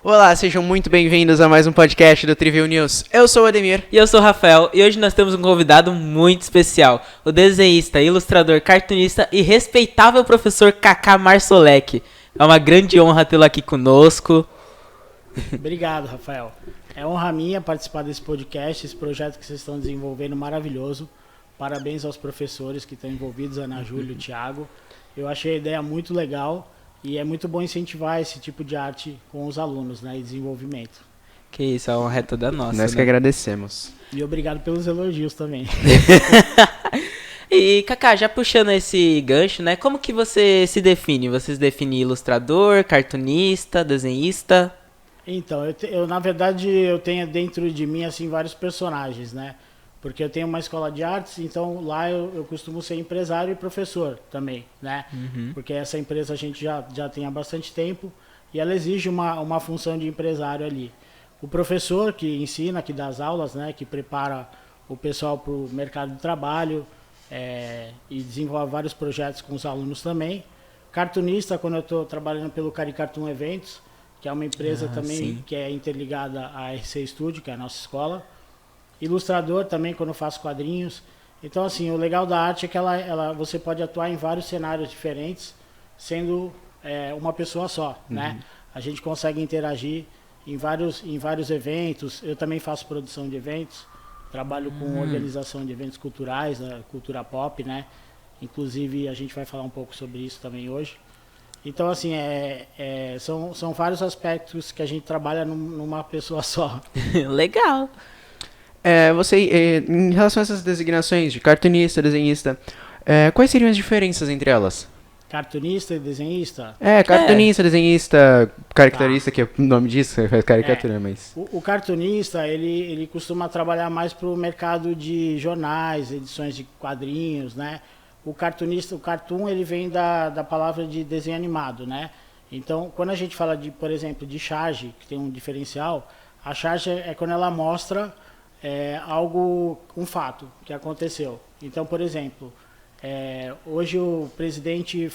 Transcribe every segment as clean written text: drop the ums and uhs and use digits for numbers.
Olá, sejam muito bem-vindos a mais um podcast do Trivial News. Eu sou o Ademir. E eu sou o Rafael, e hoje nós temos um convidado muito especial, o desenhista, ilustrador, cartunista e respeitável professor Kaká Marsolek. É uma grande honra tê-lo aqui conosco. Obrigado, Rafael. É honra minha participar desse podcast, esse projeto que vocês estão desenvolvendo maravilhoso. Parabéns aos professores que estão envolvidos, Ana Júlia e Thiago. Eu achei a ideia muito legal. E é muito bom incentivar esse tipo de arte com os alunos, né, e desenvolvimento. Que isso, a honra é toda nossa. Nós que agradecemos. E obrigado pelos elogios também. E, Kaká, já puxando esse gancho, né, como que você se define? Você se define ilustrador, cartunista, desenhista? Então, na verdade, eu tenho dentro de mim, assim, vários personagens, né? Porque eu tenho uma escola de artes, então lá eu costumo ser empresário e professor também, né? Porque essa empresa a gente já tem há bastante tempo e ela exige uma função de empresário ali. O professor que ensina, que dá as aulas, né? Que prepara o pessoal para o mercado de trabalho e desenvolve vários projetos com os alunos também. Cartunista, quando eu estou trabalhando pelo Caricartoon Eventos, que é uma empresa também sim. que é interligada à RC Studio, que é a nossa escola. Ilustrador também, quando eu faço quadrinhos. Então, assim, o legal da arte é que você pode atuar em vários cenários diferentes, sendo uma pessoa só, né? A gente consegue interagir em vários eventos. Eu também faço produção de eventos, trabalho com organização de eventos culturais, da cultura pop, né? Inclusive, a gente vai falar um pouco sobre isso também hoje. Então, assim, são vários aspectos que a gente trabalha numa pessoa só. Legal. Em relação a essas designações de cartunista, desenhista, quais seriam as diferenças entre elas? Cartunista e desenhista? Cartunista, desenhista, caricaturista, que é o nome disso, faz caricatura, mas... O cartunista, ele costuma trabalhar mais para o mercado de jornais, edições de quadrinhos, né? O cartunista, o cartoon, ele vem da palavra de desenho animado, né? Então, quando a gente fala, por exemplo, de charge, que tem um diferencial, a charge é quando ela mostra um fato que aconteceu. Então, por exemplo, hoje o presidente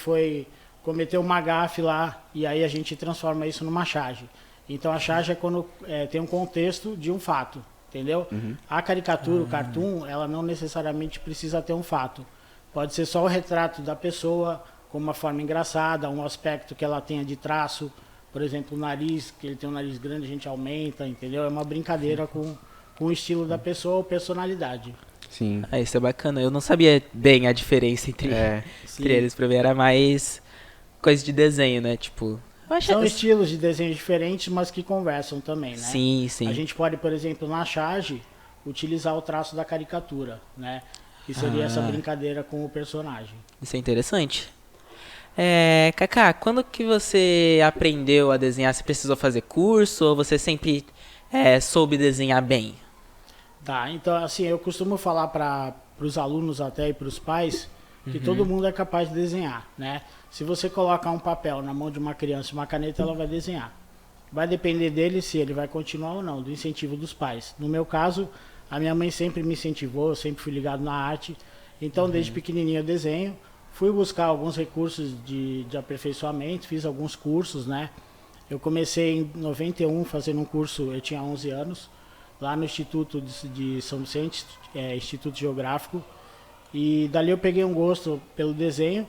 cometeu uma gafe lá e aí a gente transforma isso numa charge. Então, a charge é quando tem um contexto de um fato, entendeu? A caricatura, o cartoon, ela não necessariamente precisa ter um fato. Pode ser só o retrato da pessoa com uma forma engraçada, um aspecto que ela tenha de traço. Por exemplo, o nariz, que ele tem um nariz grande, a gente aumenta, entendeu? É uma brincadeira com o estilo da pessoa ou personalidade. Sim. Isso é bacana. Eu não sabia bem a diferença entre eles. Pra mim era mais coisa de desenho, né? Tipo... São estilos de desenho diferentes, mas que conversam também, né? Sim, sim. A gente pode, por exemplo, na charge, utilizar o traço da caricatura, né? Que seria essa brincadeira com o personagem. Isso é interessante. Kaká, quando que você aprendeu a desenhar? Você precisou fazer curso ou você sempre soube desenhar bem? Tá, então assim, eu costumo falar para os alunos até e para os pais que todo mundo é capaz de desenhar, né? Se você colocar um papel na mão de uma criança e uma caneta, ela vai desenhar. Vai depender dele se ele vai continuar ou não, do incentivo dos pais. No meu caso, a minha mãe sempre me incentivou, eu sempre fui ligado na arte. Então, desde pequenininho eu desenho. Fui buscar alguns recursos de aperfeiçoamento, fiz alguns cursos, né? Eu comecei em 91 fazendo um curso, eu tinha 11 anos, lá no Instituto de São Vicente, Instituto Geográfico. E dali eu peguei um gosto pelo desenho.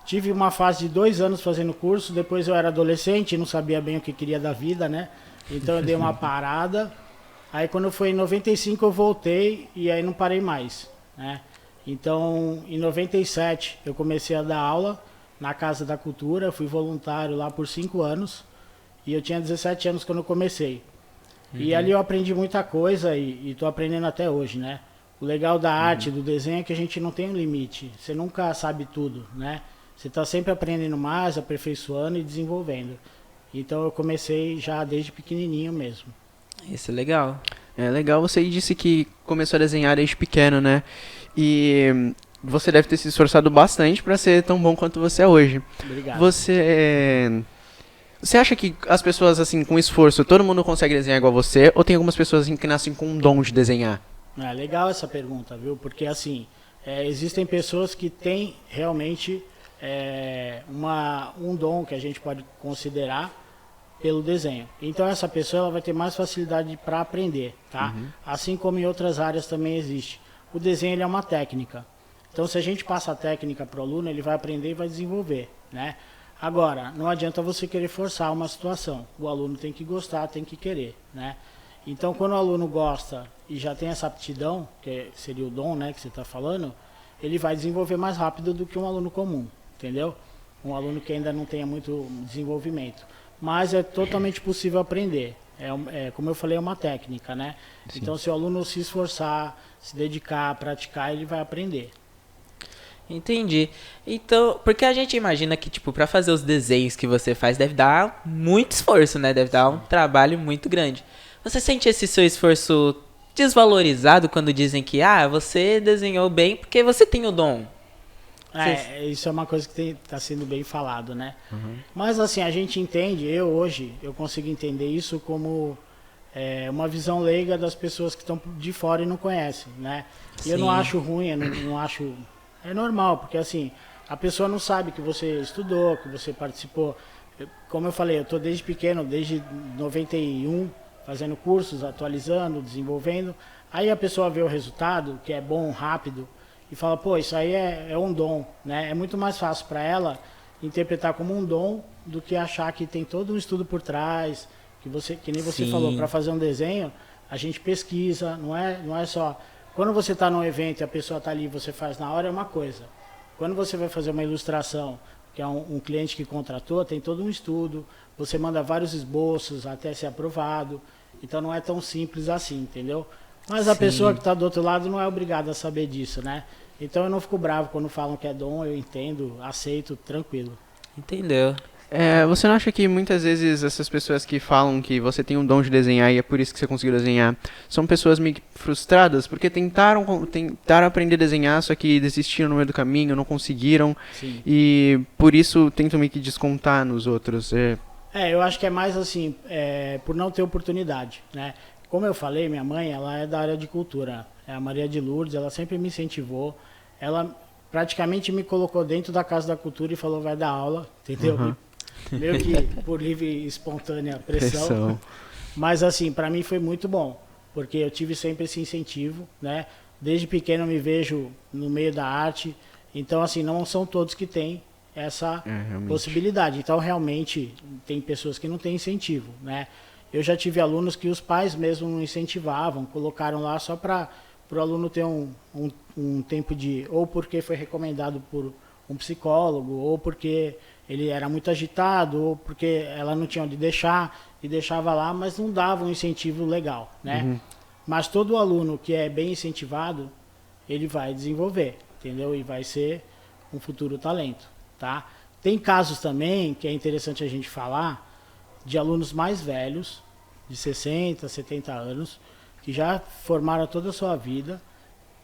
Tive uma fase de 2 anos fazendo curso, depois eu era adolescente, não sabia bem o que queria da vida, né? Então eu dei uma parada. Aí quando foi em 95 eu voltei e aí não parei mais, né? Então em 97 eu comecei a dar aula na Casa da Cultura, fui voluntário lá por 5 anos e eu tinha 17 anos quando eu comecei. E ali eu aprendi muita coisa e estou aprendendo até hoje, né? O legal da arte, do desenho é que a gente não tem um limite, você nunca sabe tudo, né? Você está sempre aprendendo mais, aperfeiçoando e desenvolvendo. Então eu comecei já desde pequenininho mesmo. Isso é legal. É legal, você disse que começou a desenhar desde pequeno, né? E você deve ter se esforçado bastante para ser tão bom quanto você é hoje. Obrigado. Você acha que as pessoas, assim, com esforço, todo mundo consegue desenhar igual você? Ou tem algumas pessoas assim, que nascem com um dom de desenhar? É legal essa pergunta, viu? Porque, assim, existem pessoas que têm realmente um dom que a gente pode considerar pelo desenho. Então essa pessoa ela vai ter mais facilidade para aprender, tá? Assim como em outras áreas também existe. O desenho ele é uma técnica. Então se a gente passa a técnica para o aluno, ele vai aprender e vai desenvolver, né? Agora, não adianta você querer forçar uma situação. O aluno tem que gostar, tem que querer, né? Então quando o aluno gosta e já tem essa aptidão, que seria o dom, né, que você está falando, ele vai desenvolver mais rápido do que um aluno comum, entendeu? Um aluno que ainda não tenha muito desenvolvimento. Mas é totalmente possível aprender. Como eu falei, é uma técnica, né? Sim. Então, se o aluno se esforçar, se dedicar, praticar, ele vai aprender. Entendi. Então, porque a gente imagina que, tipo, pra fazer os desenhos que você faz, deve dar muito esforço, né? Deve dar um trabalho muito grande. Você sente esse seu esforço desvalorizado quando dizem que, você desenhou bem porque você tem o dom? Isso é uma coisa que está sendo bem falado, né? Mas assim, a gente entende, eu consigo entender isso como uma visão leiga das pessoas que estão de fora e não conhecem, né? E eu não acho ruim, eu não acho... É normal, porque assim, a pessoa não sabe que você estudou, que você participou. Como eu falei, eu estou desde pequeno, desde 91, fazendo cursos, atualizando, desenvolvendo. Aí a pessoa vê o resultado, que é bom, rápido, e fala, pô, isso aí é um dom, né? É muito mais fácil para ela interpretar como um dom do que achar que tem todo um estudo por trás, que nem você falou, para fazer um desenho, a gente pesquisa, não é só... Quando você está num evento e a pessoa está ali e você faz na hora, é uma coisa. Quando você vai fazer uma ilustração, que é um cliente que contratou, tem todo um estudo, você manda vários esboços até ser aprovado, então não é tão simples assim, entendeu? Mas a pessoa que está do outro lado não é obrigada a saber disso, né? Então eu não fico bravo quando falam que é dom, eu entendo, aceito, tranquilo. Entendeu? Você não acha que muitas vezes essas pessoas que falam que você tem um dom de desenhar e é por isso que você conseguiu desenhar, são pessoas meio que frustradas porque tentaram aprender a desenhar, só que desistiram no meio do caminho, não conseguiram, e por isso tentam meio que descontar nos outros? Eu acho que é mais assim, por não ter oportunidade, né? Como eu falei, minha mãe, ela é da área de cultura, é a Maria de Lourdes, ela sempre me incentivou, ela praticamente me colocou dentro da Casa da Cultura e falou, vai dar aula, entendeu? Meio que por livre e espontânea pressão. Mas assim, para mim foi muito bom, porque eu tive sempre esse incentivo, né? Desde pequeno eu me vejo no meio da arte, então assim, não são todos que têm essa possibilidade. Então realmente tem pessoas que não têm incentivo, né? Eu já tive alunos que os pais mesmo não incentivavam, colocaram lá só para o aluno ter um tempo de... Ou porque foi recomendado por um psicólogo, ou porque ele era muito agitado, ou porque ela não tinha onde deixar, e deixava lá, mas não dava um incentivo legal, né? Mas todo aluno que é bem incentivado, ele vai desenvolver, entendeu? E vai ser um futuro talento, tá? Tem casos também, que é interessante a gente falar, de alunos mais velhos, de 60, 70 anos, que já formaram toda a sua vida,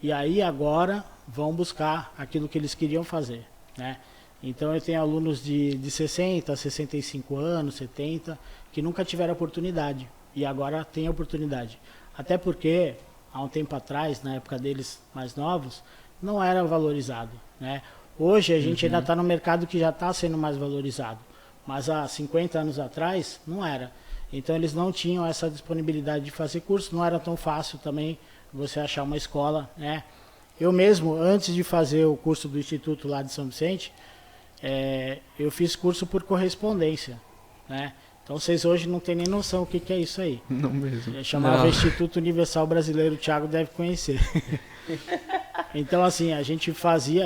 e aí agora vão buscar aquilo que eles queriam fazer, né? Então eu tenho alunos de 60, 65 anos, 70, que nunca tiveram oportunidade, e agora têm oportunidade. Até porque, há um tempo atrás, na época deles mais novos, não era valorizado, né? Hoje a gente ainda está no mercado que já está sendo mais valorizado, mas há 50 anos atrás não era. Então eles não tinham essa disponibilidade de fazer curso, não era tão fácil também você achar uma escola, né? Eu mesmo, antes de fazer o curso do Instituto lá de São Vicente, eu fiz curso por correspondência, né? Então vocês hoje não têm nem noção o que é isso aí. Não mesmo. Chamava Instituto Universal Brasileiro, o Thiago deve conhecer. Então assim, a gente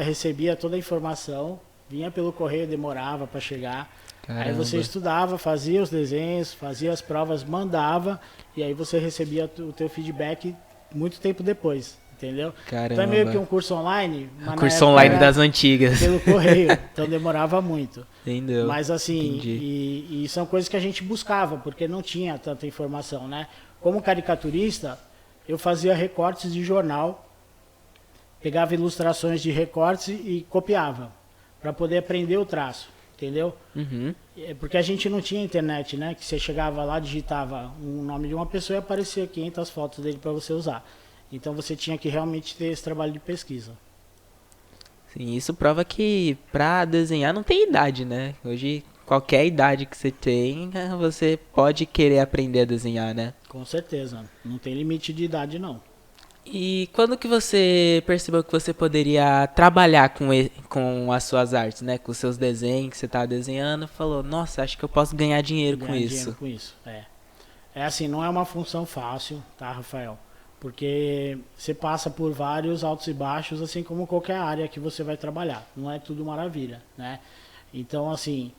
recebia toda a informação, vinha pelo correio, demorava para chegar. Caramba. Aí você estudava, fazia os desenhos, fazia as provas, mandava, e aí você recebia o teu feedback muito tempo depois, entendeu? Caramba. Então é meio que um curso online. Mas curso online das antigas. Pelo correio, então demorava muito. Entendeu? Mas assim, e são coisas que a gente buscava, porque não tinha tanta informação, né? Como caricaturista, eu fazia recortes de jornal, pegava ilustrações de recortes e copiava, para poder aprender o traço. Entendeu? Porque a gente não tinha internet, né? Que você chegava lá, digitava o nome de uma pessoa e aparecia 500 fotos dele para você usar. Então você tinha que realmente ter esse trabalho de pesquisa. Sim, isso prova que pra desenhar não tem idade, né? Hoje qualquer idade que você tenha, você pode querer aprender a desenhar, né? Com certeza. Não tem limite de idade, não. E quando que você percebeu que você poderia trabalhar com as suas artes, né? Com os seus desenhos que você tá desenhando, falou, nossa, acho que eu posso ganhar dinheiro com Ganhar isso. dinheiro com isso, é. É assim, não é uma função fácil, tá, Rafael? Porque você passa por vários altos e baixos, assim como qualquer área que você vai trabalhar. Não é tudo maravilha, né? Então, assim,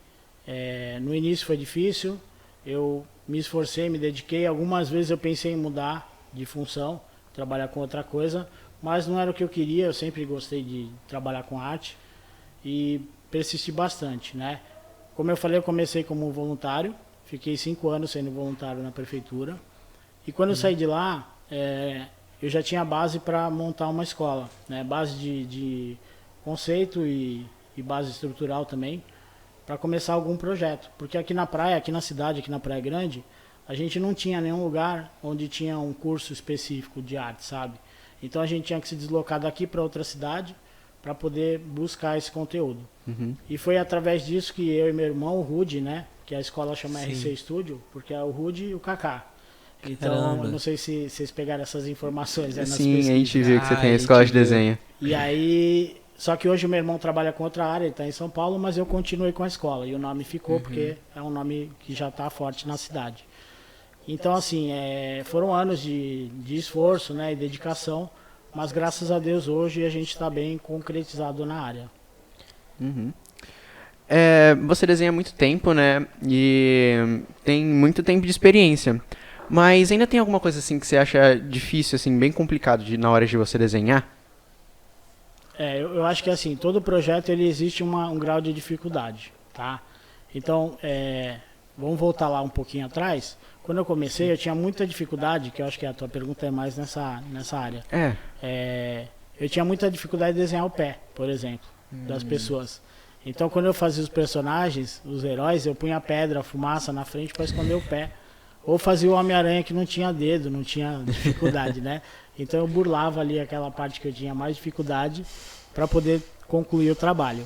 no início foi difícil, eu me esforcei, me dediquei. Algumas vezes eu pensei em mudar de função, trabalhar com outra coisa, mas não era o que eu queria. Eu sempre gostei de trabalhar com arte e persisti bastante, né? Como eu falei, eu comecei como voluntário, fiquei 5 anos sendo voluntário na prefeitura. E quando eu saí de lá, eu já tinha base para montar uma escola, né? Base de conceito e base estrutural também, para começar algum projeto. Porque aqui na praia, aqui na cidade, aqui na Praia Grande, a gente não tinha nenhum lugar onde tinha um curso específico de arte, sabe? Então a gente tinha que se deslocar daqui para outra cidade para poder buscar esse conteúdo. Uhum. E foi através disso que eu e meu irmão, o Rude, né? Que a escola chama Sim. RC Studio, porque é o Rude e o Kaká. Então, Caramba. eu não sei se vocês pegaram essas informações nas Sim, a pesquisas. gente viu que você Ah, tem a a escola gente de viu. desenho. E aí, só que hoje o meu irmão trabalha com outra área, ele está em São Paulo, mas eu continuei com a escola. E o nome ficou porque é um nome que já está forte na cidade. Então, assim, foram anos de esforço, né, e dedicação, mas graças a Deus hoje a gente está bem concretizado na área. Uhum. Você desenha há muito tempo, né? E tem muito tempo de experiência. Mas ainda tem alguma coisa assim que você acha difícil, assim, bem complicado na hora de você desenhar? Eu acho que assim, todo projeto ele existe um grau de dificuldade, tá? Então, vamos voltar lá um pouquinho atrás. Quando eu comecei, eu tinha muita dificuldade, que eu acho que a tua pergunta é mais nessa área. Eu tinha muita dificuldade de desenhar o pé, por exemplo, das pessoas. Então, quando eu fazia os personagens, os heróis, eu punha pedra, fumaça na frente para esconder o pé. Ou fazia o Homem-Aranha que não tinha dedo, não tinha dificuldade, né? Então eu burlava ali aquela parte que eu tinha mais dificuldade para poder concluir o trabalho.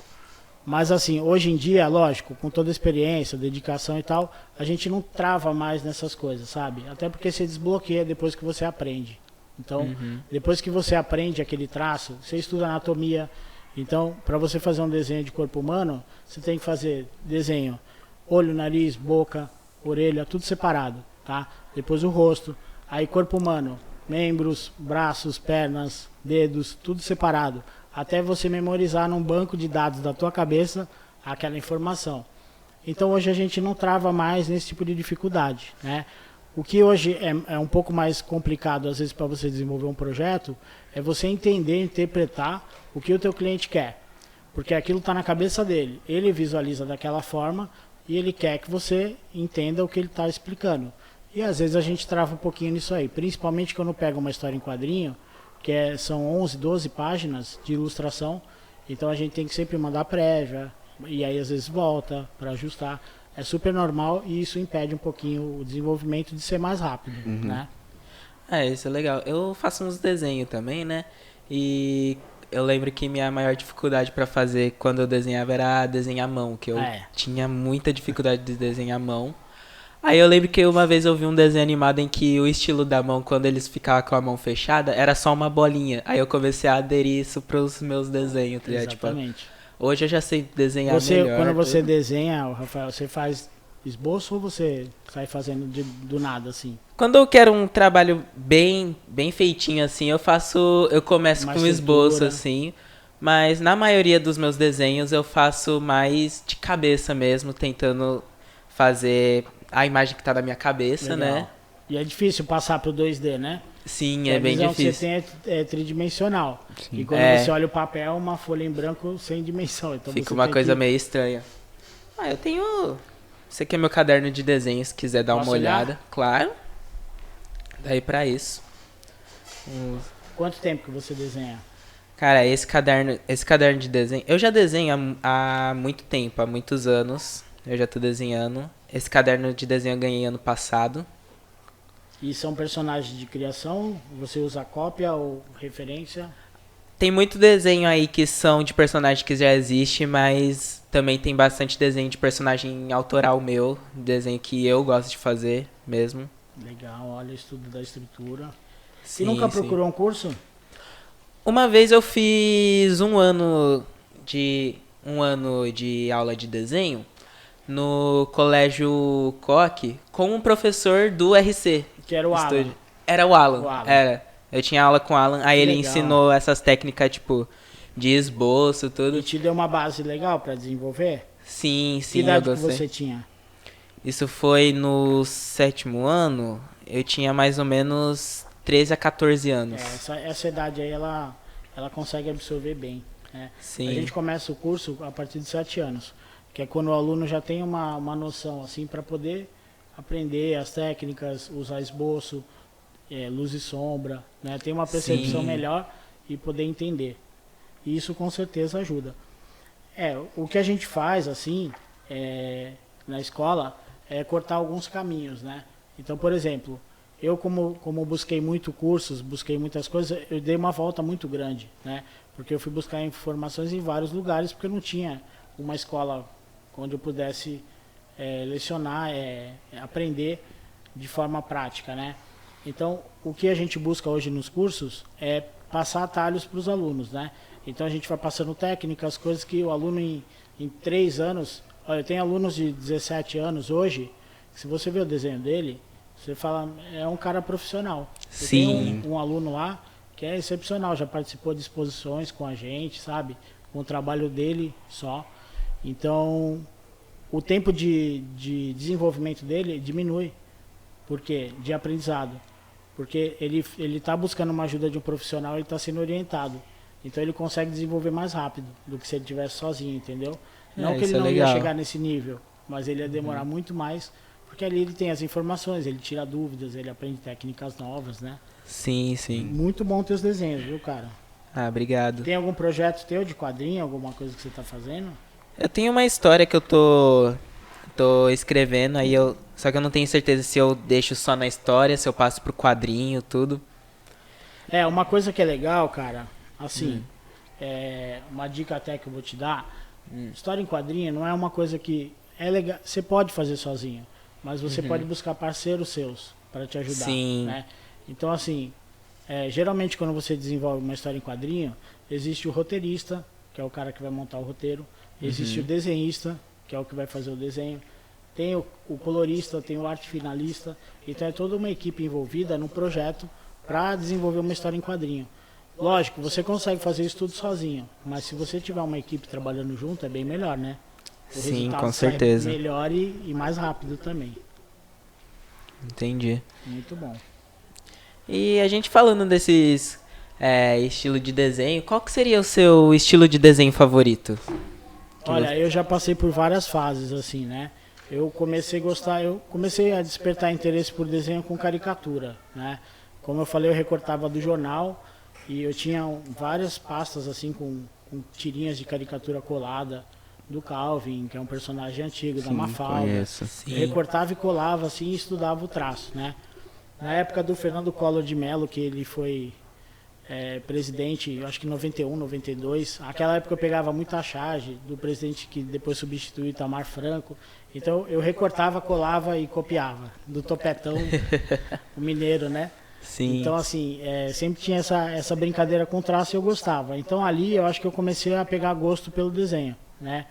Mas assim, hoje em dia, lógico, com toda a experiência, dedicação e tal, a gente não trava mais nessas coisas, sabe? Até porque você desbloqueia depois que você aprende. Então, depois que você aprende aquele traço, você estuda anatomia. Então, para você fazer um desenho de corpo humano, você tem que fazer desenho olho, nariz, boca, orelha, tudo separado, tá? Depois o rosto, aí corpo humano, membros, braços, pernas, dedos, tudo separado, até você memorizar num banco de dados da tua cabeça aquela informação. Então hoje a gente não trava mais nesse tipo de dificuldade, né? O que hoje é um pouco mais complicado às vezes para você desenvolver um projeto é você entender, interpretar o que o teu cliente quer, porque aquilo está na cabeça dele, ele visualiza daquela forma e ele quer que você entenda o que ele está explicando. E às vezes a gente trava um pouquinho nisso aí, principalmente quando pega uma história em quadrinho, que são 11, 12 páginas de ilustração, então a gente tem que sempre mandar prévia, e aí às vezes volta para ajustar. É super normal e isso impede um pouquinho o desenvolvimento de ser mais rápido, né? Isso é legal. Eu faço uns desenhos também, né? E eu lembro que minha maior dificuldade pra fazer quando eu desenhava era desenhar à mão, que eu tinha muita dificuldade de desenhar à mão. Aí eu lembro que uma vez eu vi um desenho animado em que o estilo da mão, quando eles ficavam com a mão fechada, era só uma bolinha. Aí eu comecei a aderir isso pros meus desenhos, tá ligado? Exatamente. Tipo, hoje eu já sei desenhar melhor. Quando você tudo. desenha, Rafael, você faz esboço ou você sai fazendo do nada, assim? Quando eu quero um trabalho bem feitinho assim, eu começo Mais com esboço estrutura. assim, mas na maioria dos meus desenhos eu faço mais de cabeça mesmo, tentando fazer a imagem que tá na minha cabeça, Legal. né? E é difícil passar pro 2D, né? Sim, Porque é a bem visão difícil. que você tem é tridimensional. Sim. E quando você olha o papel, é uma folha em branco sem dimensão. Então Fica você uma tem coisa que... meio estranha. Eu tenho... Esse aqui é meu caderno de desenho, se quiser dar Posso uma olhar? olhada. Claro. Daí pra isso. Quanto tempo que você desenha? Cara, esse caderno de desenho... Eu já desenho há muito tempo, há muitos anos. Eu já tô desenhando. Esse caderno de desenho eu ganhei ano passado. E são personagens de criação? Você usa cópia ou referência? Tem muito desenho aí que são de personagem que já existe, mas também tem bastante desenho de personagem autoral meu, desenho que eu gosto de fazer mesmo. Legal, olha, estudo da estrutura. Sim, E nunca sim. procurou um curso? Uma vez eu fiz um ano de aula de desenho no colégio Koch com um professor do RC. Que era o Alan. Estúdio. Era o Alan. O Alan. Era. Eu tinha aula com o Alan, aí ele Legal. ensinou essas técnicas, tipo, de esboço, tudo. E te deu uma base legal pra desenvolver? Sim, Que sim, eu idade que gostei. você tinha? Isso foi no 7º ano, eu tinha mais ou menos 13 a 14 anos. Essa idade aí, ela consegue absorver bem. Né? Sim. A gente começa o curso a partir de 7 anos, que é quando o aluno já tem uma noção assim para poder aprender as técnicas, usar esboço, luz e sombra, né? Tem uma percepção Sim. melhor e poder entender. E isso com certeza ajuda. O que a gente faz assim na escola é cortar alguns caminhos, né? Então, por exemplo, eu como busquei muito cursos, busquei muitas coisas, eu dei uma volta muito grande, né? Porque eu fui buscar informações em vários lugares, porque eu não tinha uma escola onde eu pudesse lecionar, aprender de forma prática, né? Então, o que a gente busca hoje nos cursos é passar atalhos para os alunos, né? Então, a gente vai passando técnicas, coisas que o aluno em 3 anos... Olha, eu tenho alunos de 17 anos hoje, se você vê o desenho dele, você fala, é um cara profissional. Eu Sim. tenho um aluno lá que é excepcional, já participou de exposições com a gente, sabe? Com o trabalho dele só. Então, o tempo de desenvolvimento dele diminui. Por quê? De aprendizado. Porque ele está buscando uma ajuda de um profissional, ele está sendo orientado. Então ele consegue desenvolver mais rápido do que se ele estivesse sozinho, entendeu? Não que ele isso é não ia legal. chegar nesse nível, mas ele ia demorar muito mais, porque ali ele tem as informações, ele tira dúvidas, ele aprende técnicas novas, né? Sim, sim. Muito bom teus desenhos, viu, cara? Ah, obrigado. Tem algum projeto teu de quadrinho, alguma coisa que você está fazendo? Eu tenho uma história que eu tô escrevendo, só que eu não tenho certeza se eu deixo só na história, se eu passo pro quadrinho, tudo. Uma coisa que é legal, cara, assim, uma dica até que eu vou te dar, história em quadrinho não é uma coisa que é legal, você pode fazer sozinho, mas você pode buscar parceiros seus para te ajudar, Sim. né? Então, assim, geralmente quando você desenvolve uma história em quadrinho, existe o roteirista, que é o cara que vai montar o roteiro, existe o desenhista, que é o que vai fazer o desenho, tem o colorista, tem o arte finalista, então é toda uma equipe envolvida no projeto para desenvolver uma história em quadrinho. Lógico, você consegue fazer isso tudo sozinho, mas se você tiver uma equipe trabalhando junto, é bem melhor, né? O Sim, resultado com sai certeza. melhor e mais rápido também. Entendi. Muito bom. E a gente falando desses estilo de desenho, qual que seria o seu estilo de desenho favorito? Olha, eu já passei por várias fases, assim, né? Eu comecei a despertar interesse por desenho com caricatura, né? Como eu falei, eu recortava do jornal e eu tinha várias pastas, assim, com tirinhas de caricatura colada do Calvin, que é um personagem antigo, da Mafalda. Conheço. Sim. Eu recortava e colava, assim, e estudava o traço, né? Na época do Fernando Collor de Mello, que ele foi presidente, acho que em 91, 92. Naquela época eu pegava muita charge do presidente que depois substituiu Itamar Franco. Então eu recortava, colava e copiava. Do Topetão, o mineiro, né? Sim. Então assim, sempre tinha essa brincadeira com traço e eu gostava. Então ali eu acho que eu comecei a pegar gosto pelo desenho, né?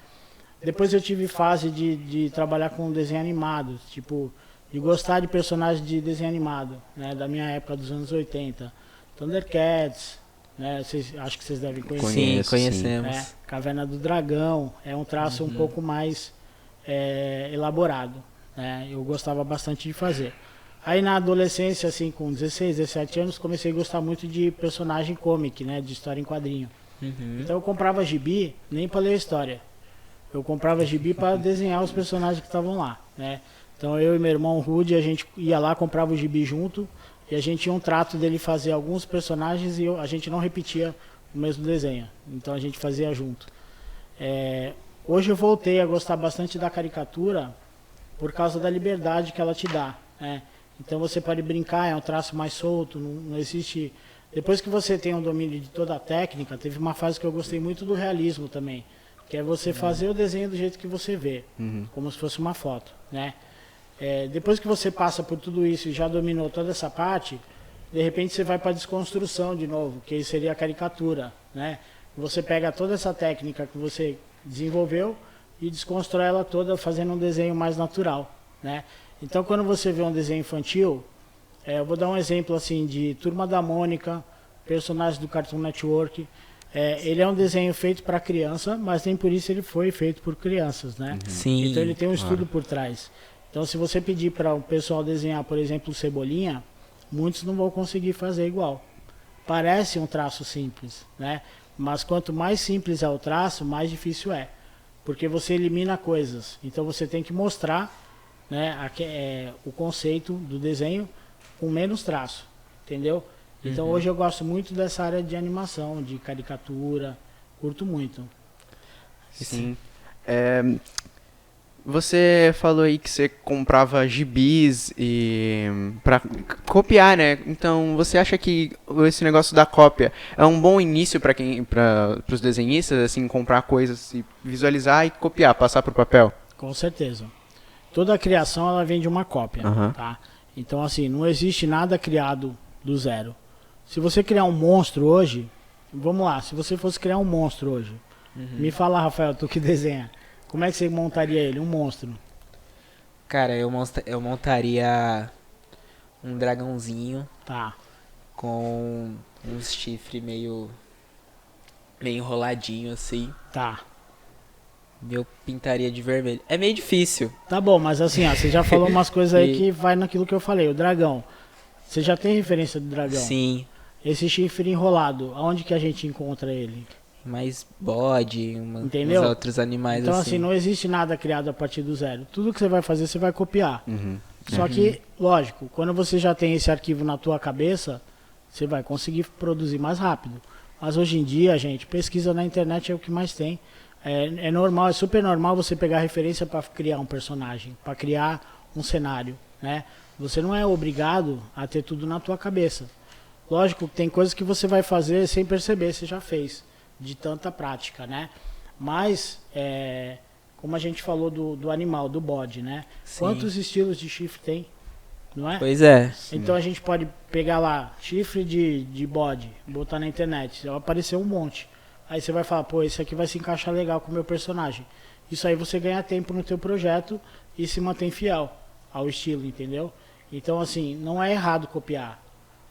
Depois eu tive fase de trabalhar com desenho animado, tipo, de gostar de personagens de desenho animado, né? Da minha época dos anos 80. Thundercats, né? Acho que vocês devem conhecer. Sim, Conheço, conhecemos. Né? Caverna do Dragão, é um traço um pouco mais elaborado, né? Eu gostava bastante de fazer. Aí na adolescência, assim, com 16, 17 anos, comecei a gostar muito de personagem comic, né? De história em quadrinho. Então eu comprava gibi, nem para ler a história. Eu comprava gibi para desenhar os personagens que estavam lá, né? Então eu e meu irmão Rudy, a gente ia lá, comprava o gibi junto, e a gente tinha um trato dele fazer alguns personagens e a gente não repetia o mesmo desenho. Então a gente fazia junto. Hoje eu voltei a gostar bastante da caricatura por causa da liberdade que ela te dá, né? Então você pode brincar, é um traço mais solto, não existe Depois que você tem um domínio de toda a técnica, teve uma fase que eu gostei muito do realismo também, que é você fazer o desenho do jeito que você vê, como se fosse uma foto, né? Depois que você passa por tudo isso e já dominou toda essa parte, de repente você vai para a desconstrução de novo, que seria a caricatura, né? Você pega toda essa técnica que você desenvolveu e desconstrói ela toda fazendo um desenho mais natural, né? Então quando você vê um desenho infantil, eu vou dar um exemplo assim de Turma da Mônica, personagens do Cartoon Network. Ele é um desenho feito para criança, mas nem por isso ele foi feito por crianças, né? Sim. Então ele tem um estudo por trás. Então se você pedir para o pessoal desenhar, por exemplo, Cebolinha, muitos não vão conseguir fazer igual. Parece um traço simples, né? Mas quanto mais simples é o traço, mais difícil é. Porque você elimina coisas. Então você tem que mostrar, né, o conceito do desenho com menos traço, entendeu? Então hoje eu gosto muito dessa área de animação, de caricatura, curto muito. Sim. Você falou aí que você comprava gibis pra copiar, né? Então, você acha que esse negócio da cópia é um bom início para os desenhistas, assim, comprar coisas e visualizar e copiar, passar pro papel? Com certeza. Toda criação ela vem de uma cópia, tá? Então, assim, não existe nada criado do zero. Se você criar um monstro hoje, vamos lá, se você fosse criar um monstro hoje, me fala, Rafael, tu que desenha, como é que você montaria ele, um monstro? Cara, eu montaria um dragãozinho Tá. com uns chifres meio enroladinho assim. Tá. Eu pintaria de vermelho. É meio difícil. Tá bom, mas assim, ó, você já falou umas coisas aí que vai naquilo que eu falei, o dragão. Você já tem referência do dragão? Sim. Esse chifre enrolado, aonde que a gente encontra ele? Mais bode, Entendeu? uns outros animais Então, assim. assim, não existe nada criado a partir do zero. Tudo que você vai fazer, você vai copiar. Só que, lógico, quando você já tem esse arquivo na tua cabeça, você vai conseguir produzir mais rápido. Mas hoje em dia, gente, pesquisa na internet é o que mais tem. É normal, é super normal você pegar referência para criar um personagem, para criar um cenário, né? Você não é obrigado a ter tudo na tua cabeça. Lógico que tem coisas que você vai fazer sem perceber, você já fez, de tanta prática, né? Mas, como a gente falou do animal, do bode, né? Sim. Quantos estilos de chifre tem, não é? Pois é. Então a gente pode pegar lá, chifre de bode, botar na internet, vai aparecer um monte. Aí você vai falar, pô, esse aqui vai se encaixar legal com o meu personagem. Isso aí você ganha tempo no teu projeto e se mantém fiel ao estilo, entendeu? Então, assim, não é errado copiar.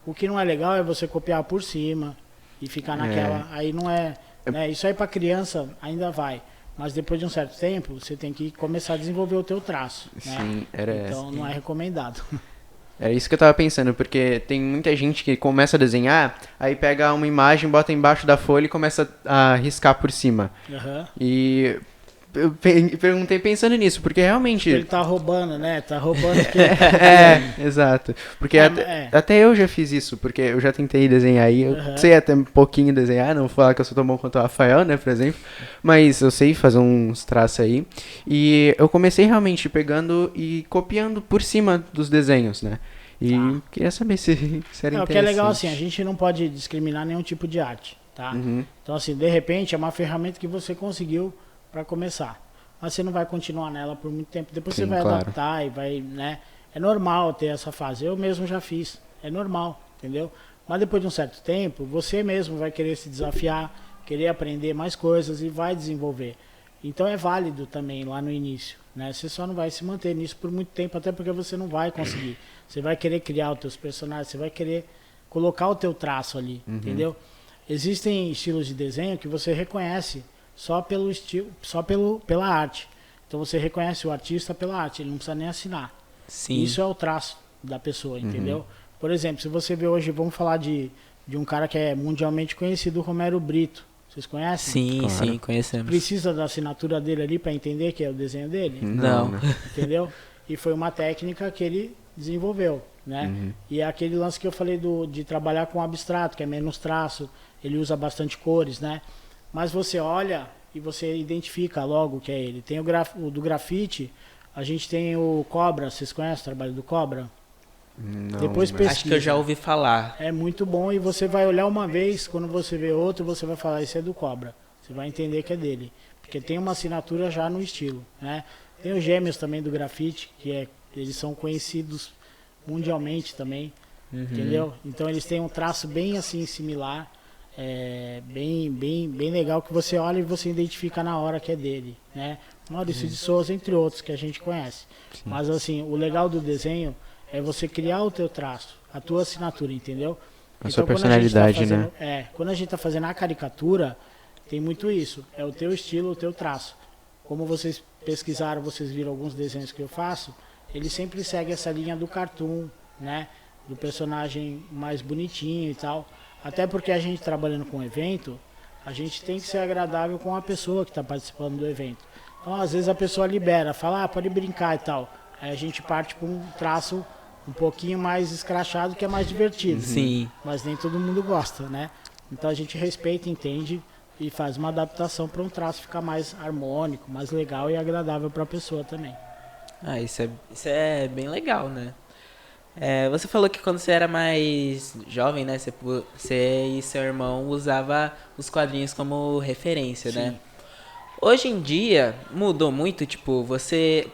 O que não é legal é você copiar por cima e ficar naquela... Aí não é... Né? Isso aí pra criança ainda vai. Mas depois de um certo tempo, você tem que começar a desenvolver o teu traço, né? Sim, Então não é recomendado. Era isso que eu tava pensando, porque tem muita gente que começa a desenhar, aí pega uma imagem, bota embaixo da folha e começa a riscar por cima. E eu perguntei pensando nisso, porque realmente... Ele tá roubando, né? Tá roubando. Exato. Porque até eu já fiz isso, porque eu já tentei desenhar aí, eu sei até um pouquinho desenhar, não vou falar que eu sou tão bom quanto o Rafael, né, por exemplo, mas eu sei fazer uns traços aí. E eu comecei realmente pegando e copiando por cima dos desenhos, né? E queria saber se era interessante. O que é legal assim, a gente não pode discriminar nenhum tipo de arte, tá? Então assim, de repente é uma ferramenta que você conseguiu para começar, mas você não vai continuar nela por muito tempo. Depois você vai adaptar e vai, né? É normal ter essa fase. Eu mesmo já fiz. É normal, entendeu? Mas depois de um certo tempo, você mesmo vai querer se desafiar, querer aprender mais coisas e vai desenvolver. Então é válido também lá no início, né? Você só não vai se manter nisso por muito tempo, até porque você não vai conseguir. Você vai querer criar os teus personagens, você vai querer colocar o teu traço ali, entendeu? Existem estilos de desenho que você reconhece só pelo estilo, pela arte. Então você reconhece o artista pela arte, ele não precisa nem assinar. Sim. Isso é o traço da pessoa, entendeu? Por exemplo, se você vê hoje, vamos falar de um cara que é mundialmente conhecido, o Romero Brito. Vocês conhecem? Sim, Claro. sim, conhecemos. Precisa da assinatura dele ali para entender que é o desenho dele? Não. Entendeu? E foi uma técnica que ele desenvolveu, né? E é aquele lance que eu falei de trabalhar com abstrato, que é menos traço, ele usa bastante cores, né? Mas você olha e você identifica logo que é ele. Tem o do grafite, a gente tem o Cobra, vocês conhecem o trabalho do Cobra? Não, Depois mas- pesquisa. Acho que eu já ouvi falar. É muito bom e você vai olhar uma vez, quando você vê outro, você vai falar, esse é do Cobra. Você vai entender que é dele. Porque tem uma assinatura já no estilo, né? Tem os gêmeos também do grafite, eles são conhecidos mundialmente também, entendeu? Então eles têm um traço bem assim similar, bem legal, que você olha e você identifica na hora que é dele, né? Maurício de Souza, entre outros, que a gente conhece. Mas assim, o legal do desenho é você criar o teu traço, a tua assinatura, entendeu? A sua quando a gente tá personalidade, né? quando a gente tá fazendo a caricatura, tem muito isso, é o teu estilo, o teu traço. Como vocês pesquisaram, vocês viram alguns desenhos que eu faço, ele sempre segue essa linha do cartoon, né? Do personagem mais bonitinho e tal. Até porque a gente trabalhando com evento, a gente tem que ser agradável com a pessoa que está participando do evento. Então, às vezes a pessoa libera, fala, pode brincar e tal. Aí a gente parte para um traço um pouquinho mais escrachado, que é mais divertido. Sim. Mas nem todo mundo gosta, né? Então a gente respeita, entende e faz uma adaptação para um traço ficar mais harmônico, mais legal e agradável para a pessoa também. Ah, isso é bem legal, né? Você falou que quando você era mais jovem, né? Você e seu irmão usava os quadrinhos como referência, né? Sim. Hoje em dia, mudou muito, tipo,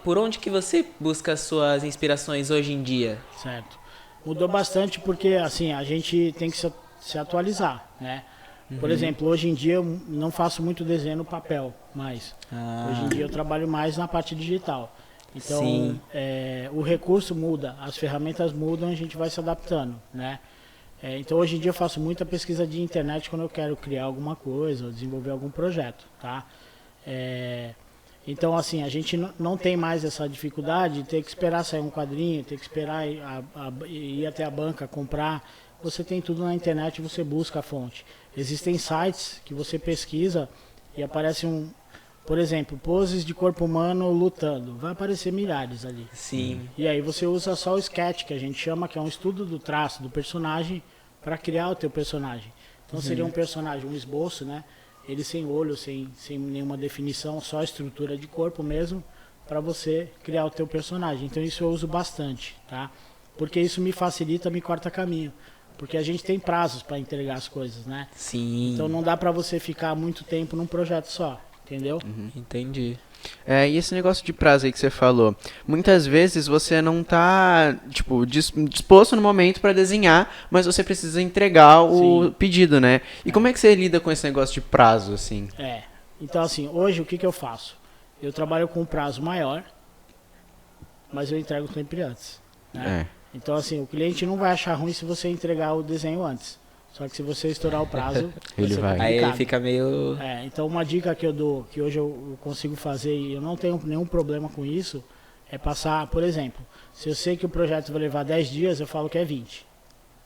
por onde que você busca as suas inspirações hoje em dia? Certo. Mudou bastante porque, assim, a gente tem que se atualizar, né? Por exemplo, hoje em dia eu não faço muito desenho no papel, mas hoje em dia eu trabalho mais na parte digital. Então, Sim. O recurso muda, as ferramentas mudam, a gente vai se adaptando, né? Então, hoje em dia eu faço muita pesquisa de internet quando eu quero criar alguma coisa ou desenvolver algum projeto, tá? Então, assim, a gente não tem mais essa dificuldade de ter que esperar sair um quadrinho, ter que esperar ir até a banca comprar. Você tem tudo na internet, você busca a fonte. Existem sites que você pesquisa e aparece por exemplo, poses de corpo humano lutando. Vai aparecer milhares ali. Sim. E aí você usa só o sketch, que a gente chama, que é um estudo do traço do personagem, para criar o teu personagem. Então seria um personagem, um esboço, né? Ele sem olho, sem nenhuma definição, só a estrutura de corpo mesmo, para você criar o teu personagem. Então isso eu uso bastante, tá? Porque isso me facilita, me corta caminho. Porque a gente tem prazos para entregar as coisas, né? Sim. Então não dá para você ficar muito tempo num projeto só, entendeu? Entendi. E esse negócio de prazo aí que você falou, muitas vezes você não tá, tipo, disposto no momento para desenhar, mas você precisa entregar o Sim. pedido, né? E como é que você lida com esse negócio de prazo, assim? Então assim, hoje o que eu faço? Eu trabalho com um prazo maior, mas eu entrego sempre antes, né? Então assim, o cliente não vai achar ruim se você entregar o desenho antes. Só que se você estourar o prazo, Ele ser vai. Aí ele complicado. fica meio... Então uma dica que eu dou, que hoje eu consigo fazer e eu não tenho nenhum problema com isso, é passar, por exemplo, se eu sei que o projeto vai levar 10 dias, eu falo que é 20.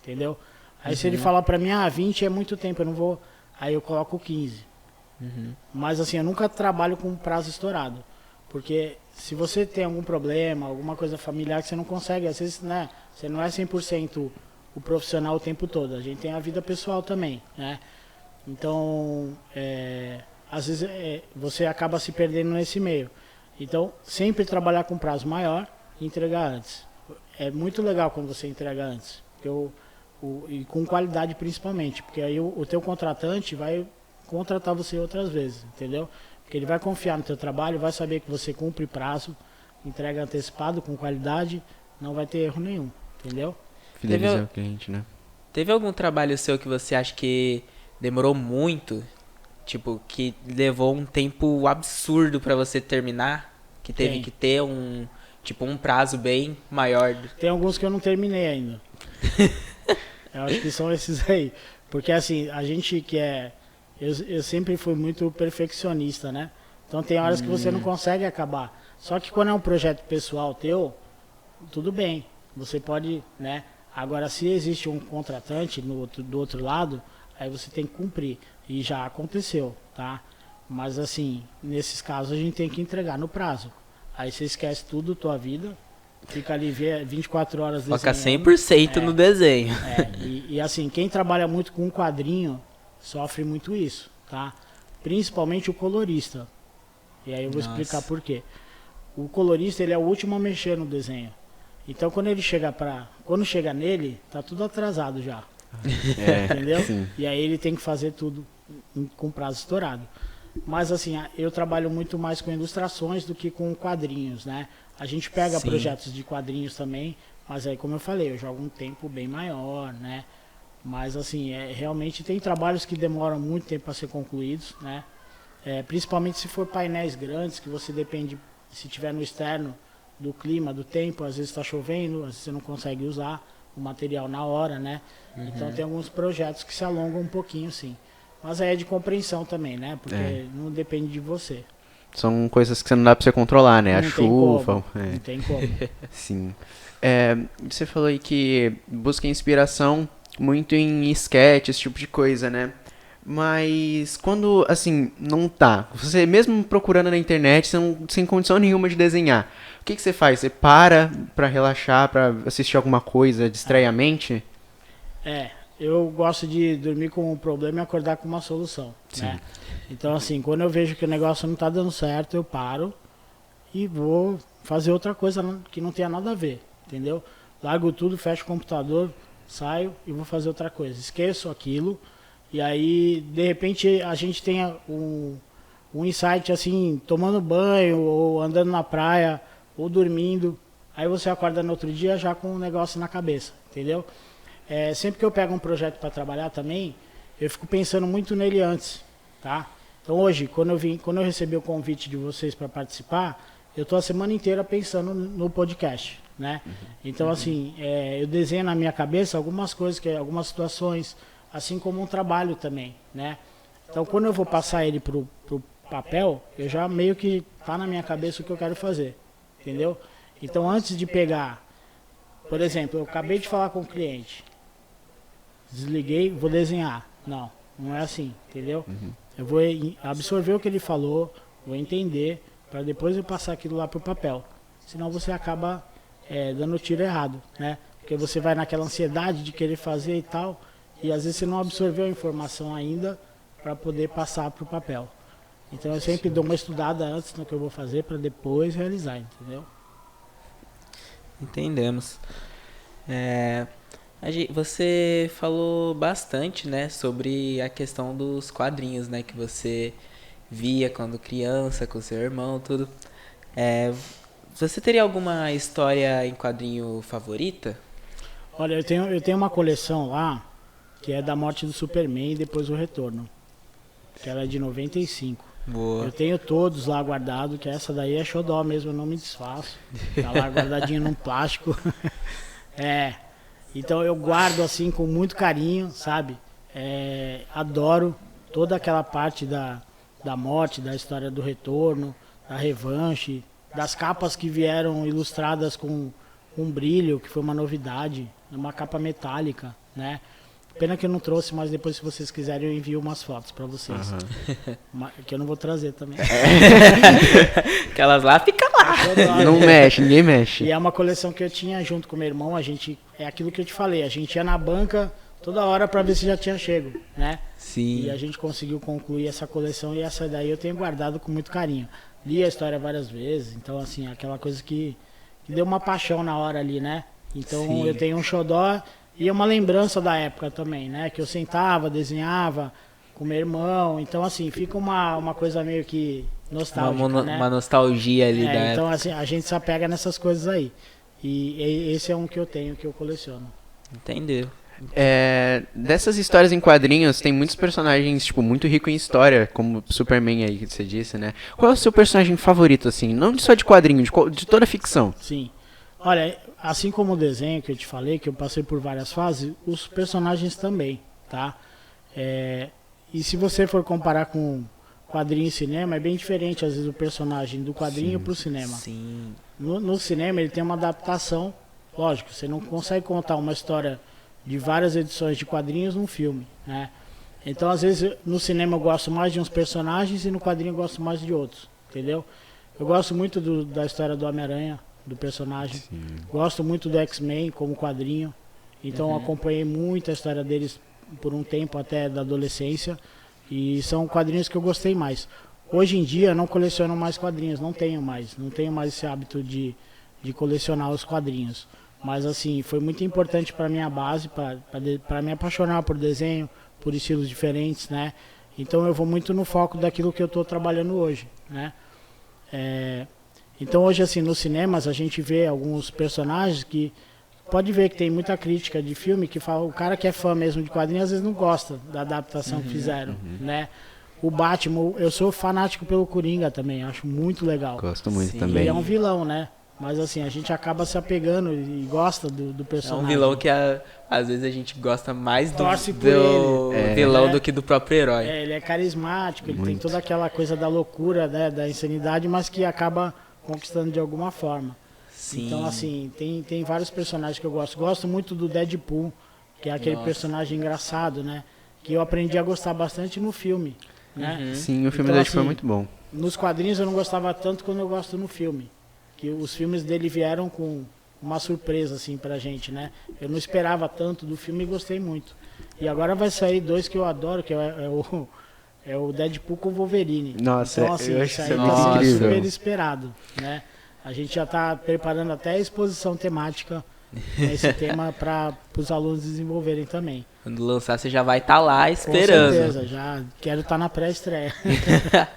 Entendeu? Aí se ele falar pra mim, 20 é muito tempo, eu não vou... Aí eu coloco 15. Mas assim, eu nunca trabalho com prazo estourado. Porque se você tem algum problema, alguma coisa familiar que você não consegue, às vezes, né, você não é 100% o profissional o tempo todo. A gente tem a vida pessoal também, né? Então, às vezes você acaba se perdendo nesse meio. Então, sempre trabalhar com prazo maior e entregar antes. É muito legal quando você entrega antes. E com qualidade principalmente, porque aí o teu contratante vai contratar você outras vezes, entendeu? Porque ele vai confiar no teu trabalho, vai saber que você cumpre prazo, entrega antecipado, com qualidade, não vai ter erro nenhum, entendeu? Fidelizar o cliente, né? Teve algum trabalho seu que você acha que demorou muito? Tipo, que levou um tempo absurdo pra você terminar? Que teve Tem. que ter um prazo bem maior? Tem alguns que eu não terminei ainda. Eu acho que são esses aí. Porque assim, a gente que eu sempre fui muito perfeccionista, né? Então tem horas que você não consegue acabar. Só que quando é um projeto pessoal teu, tudo bem. Você pode, né? Agora, se existe um contratante do outro lado, aí você tem que cumprir. E já aconteceu, tá? Mas assim, nesses casos a gente tem que entregar no prazo. Aí você esquece tudo, tua vida, fica ali 24 horas desenhando. Foca 100% no desenho. E assim, quem trabalha muito com quadrinho sofre muito isso, tá? Principalmente o colorista. E aí eu vou explicar por quê. O colorista, ele é o último a mexer no desenho. Então quando chega nele, tá tudo atrasado já. Entendeu? Sim. E aí ele tem que fazer tudo com prazo estourado. Mas assim, eu trabalho muito mais com ilustrações do que com quadrinhos, né? A gente pega Sim. projetos de quadrinhos também, mas aí como eu falei, eu jogo um tempo bem maior, né? Mas assim, realmente tem trabalhos que demoram muito tempo para ser concluídos, né? Principalmente se for painéis grandes, que você depende, se tiver no externo, do clima, do tempo, às vezes está chovendo, às vezes você não consegue usar o material na hora, né? Então tem alguns projetos que se alongam um pouquinho, sim. Mas aí é de compreensão também, né? Porque não depende de você. São coisas que você não dá pra você controlar, né? A Não tem chuva. como, não tem como. Sim. Você falou aí que busca inspiração muito em sketch, esse tipo de coisa, né? Mas quando, assim, não tá, você mesmo procurando na internet, você não, sem condição nenhuma de desenhar, o que você faz? Você para pra relaxar, pra assistir alguma coisa, distrair a mente? Eu gosto de dormir com um problema e acordar com uma solução, né? Então, assim, quando eu vejo que o negócio não tá dando certo, eu paro e vou fazer outra coisa que não tenha nada a ver, entendeu? Largo tudo, fecho o computador, saio e vou fazer outra coisa. Esqueço aquilo e aí, de repente, a gente tem um insight, assim, tomando banho ou andando na praia ou dormindo. Aí você acorda no outro dia já com um negócio na cabeça, entendeu? Sempre que eu pego um projeto para trabalhar também, eu fico pensando muito nele antes, tá? Então hoje, quando eu recebi o convite de vocês para participar, eu tô a semana inteira pensando no podcast, né? Então assim, eu desenho na minha cabeça algumas coisas, algumas situações, assim como um trabalho também, né? Então quando eu vou passar ele pro papel, eu já meio que tá na minha cabeça o que eu quero fazer, entendeu? Então antes de pegar, por exemplo, eu acabei de falar com o cliente, desliguei, vou desenhar. Não é assim, entendeu? Eu vou absorver o que ele falou, vou entender, para depois eu passar aquilo lá pro papel. Senão você acaba dando tiro errado, né? Porque você vai naquela ansiedade de querer fazer e tal, e às vezes você não absorveu a informação ainda para poder passar pro papel. Então eu sempre dou uma estudada antes no que eu vou fazer para depois realizar, entendeu? Entendemos. Você falou bastante, né, sobre a questão dos quadrinhos, né, que você via quando criança, com seu irmão, tudo. Você teria alguma história em quadrinho favorita? Olha, eu tenho uma coleção lá, que é da morte do Superman e depois o retorno, que ela é de 95. Boa. Eu tenho todos lá guardados, que essa daí é xodó mesmo, eu não me desfaço. Tá lá guardadinho num plástico. Então eu guardo assim com muito carinho, sabe? Adoro toda aquela parte da morte, da história do retorno, da revanche, das capas que vieram ilustradas com brilho, que foi uma novidade, uma capa metálica, né? Pena que eu não trouxe, mas depois se vocês quiserem eu envio umas fotos pra vocês. Que eu não vou trazer também. Aquelas lá, fica lá. Não mexe, ninguém mexe. E é uma coleção que eu tinha junto com meu irmão, é aquilo que eu te falei, a gente ia na banca toda hora pra ver se já tinha chego, né? Sim. E a gente conseguiu concluir essa coleção e essa daí eu tenho guardado com muito carinho. Li a história várias vezes, então assim, aquela coisa que deu uma paixão na hora ali, né? Então Sim. eu tenho um xodó e é uma lembrança da época também, né? Que eu sentava, desenhava com meu irmão, então assim, fica uma coisa meio que nostálgica, né? Uma nostalgia ali da Então época. assim, a gente se apega nessas coisas aí. E esse é um que eu tenho, que eu coleciono. Entendeu? Dessas histórias em quadrinhos, tem muitos personagens, tipo, muito ricos em história, como Superman aí que você disse, né? Qual é o seu personagem favorito, assim? Não só de quadrinho, de toda a ficção. Sim. Olha, assim como o desenho que eu te falei, que eu passei por várias fases, os personagens também, tá? E se você for comparar com quadrinho e cinema, é bem diferente, às vezes, o personagem do quadrinho pro cinema. Sim. No cinema, ele tem uma adaptação, lógico, você não consegue contar uma história de várias edições de quadrinhos num filme, né? Então, às vezes, no cinema eu gosto mais de uns personagens e no quadrinho eu gosto mais de outros, entendeu? Eu gosto muito da história do Homem-Aranha, do personagem. Sim. Gosto muito do X-Men como quadrinho. Então acompanhei muito a história deles por um tempo até da adolescência. E são quadrinhos que eu gostei mais. Hoje em dia não coleciono mais quadrinhos, não tenho mais esse hábito de colecionar os quadrinhos. Mas assim, foi muito importante para minha base, para me apaixonar por desenho, por estilos diferentes, né? Então eu vou muito no foco daquilo que eu estou trabalhando hoje, né? Então hoje assim, nos cinemas a gente vê alguns personagens que pode ver que tem muita crítica de filme que fala, o cara que é fã mesmo de quadrinhos às vezes não gosta da adaptação que fizeram, né? O Batman, eu sou fanático pelo Coringa também, acho muito legal. Gosto muito Sim. também. Ele é um vilão, né? Mas assim, a gente acaba se apegando e gosta do É personagem. um vilão que às vezes a gente gosta mais do Torce por ele. vilão É. do que do próprio herói. Ele é carismático, ele tem Muito. toda aquela coisa da loucura, né, da insanidade, mas que acaba conquistando de alguma forma. Sim. Então, assim, tem vários personagens que eu gosto. Gosto muito do Deadpool, que é aquele Nossa. personagem engraçado, né? Que eu aprendi a gostar bastante no filme, né? Sim, o filme Então, dele foi assim, muito bom. Nos quadrinhos eu não gostava tanto quando eu gosto no filme. Que os filmes dele vieram com uma surpresa, assim, pra gente, né? Eu não esperava tanto do filme e gostei muito. E agora vai sair dois que eu adoro, que é o Deadpool com o Wolverine. Nossa, então, assim, eu acho isso isso aí muito tá sendo incrível. super esperado, né? A gente já está preparando até a exposição temática esse tema para os alunos desenvolverem também. Quando lançar, você já vai estar lá Com esperando. certeza, já quero estar na pré-estreia.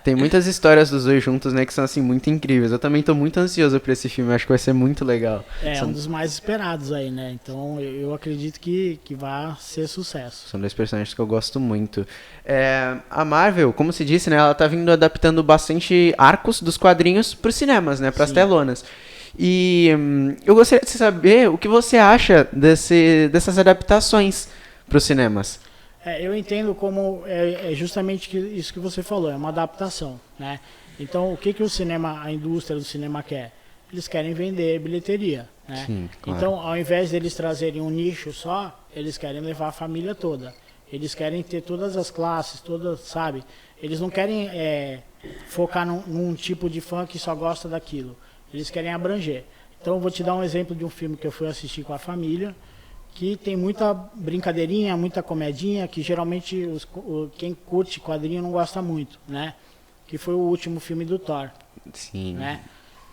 Tem muitas histórias dos dois juntos, né, que são assim muito incríveis. Eu também tô muito ansioso por esse filme, acho que vai ser muito legal. É São, um dos mais esperados aí, né? Então eu acredito que vai ser sucesso. são dois personagens que eu gosto muito. A Marvel, como se disse, né, ela tá vindo adaptando bastante arcos dos quadrinhos pros cinemas, né, pras Sim. telonas. E eu gostaria de saber o que você acha dessas adaptações pros cinemas. Eu entendo como é justamente isso que você falou, é uma adaptação, né? Então o que o cinema, a indústria do cinema quer? Eles querem vender bilheteria, né? Sim, claro. Então ao invés deles trazerem um nicho só, eles querem levar a família toda. Eles querem ter todas as classes, todas, sabe? Eles não querem focar num tipo de fã que só gosta daquilo. Eles querem abranger. Então eu vou te dar um exemplo de um filme que eu fui assistir com a família, que tem muita brincadeirinha, muita comedinha, que geralmente quem curte quadrinho não gosta muito, né? Que foi o último filme do Thor, Sim. né?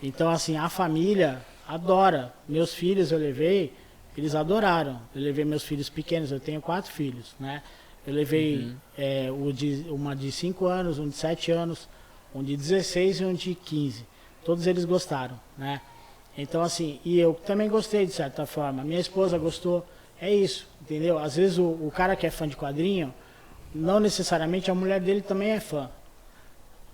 Então, assim, a família adora. Meus filhos eu levei, eles adoraram. Eu levei meus filhos pequenos, eu tenho 4 filhos, né? Eu levei uma de 5 anos, um de 7 anos, um de 16 e um de 15. Todos eles gostaram, né? Então, assim, e eu também gostei de certa forma. Minha esposa gostou. É isso, entendeu? Às vezes o cara que é fã de quadrinho, não necessariamente a mulher dele também é fã.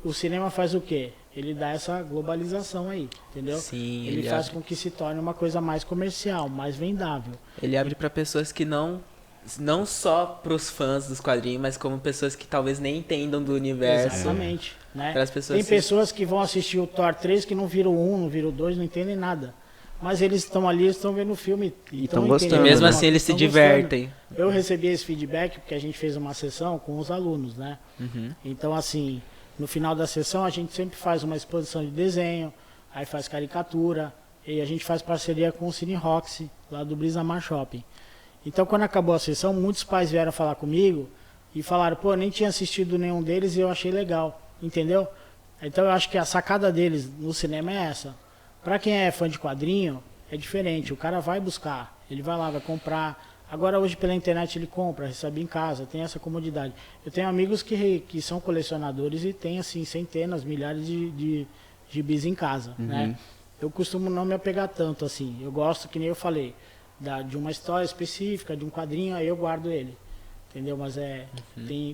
O cinema faz o quê? Ele dá essa globalização aí, entendeu? Sim, ele ele faz abre. com que se torne uma coisa mais comercial, mais vendável. Ele abre pra pessoas que não só pros fãs dos quadrinhos, mas como pessoas que talvez nem entendam do universo. Exatamente, né? Para as pessoas Tem pessoas que vão assistir o Thor 3 que não viram o 1, não viram o 2, não entendem nada. Mas eles estão ali, eles estão vendo o filme e tão estão gostando, E entendendo mesmo né? assim eles se tão divertem. gostando. Eu recebi esse feedback porque a gente fez uma sessão com os alunos, né? Então, assim, no final da sessão a gente sempre faz uma exposição de desenho, aí faz caricatura, e a gente faz parceria com o Cine Roxy, lá do Brisa Mar Shopping. Então, quando acabou a sessão, muitos pais vieram falar comigo e falaram, pô, nem tinha assistido nenhum deles e eu achei legal, entendeu? Então, eu acho que a sacada deles no cinema é essa. Pra quem é fã de quadrinho, é diferente. O cara vai buscar, ele vai lá, vai comprar. Agora, hoje, pela internet, ele compra, recebe em casa, tem essa comodidade. Eu tenho amigos que são colecionadores e têm, assim, centenas, milhares de gibis em casa, né? Eu costumo não me apegar tanto, assim. Eu gosto, que nem eu falei, de uma história específica, de um quadrinho, aí eu guardo ele. Entendeu? Mas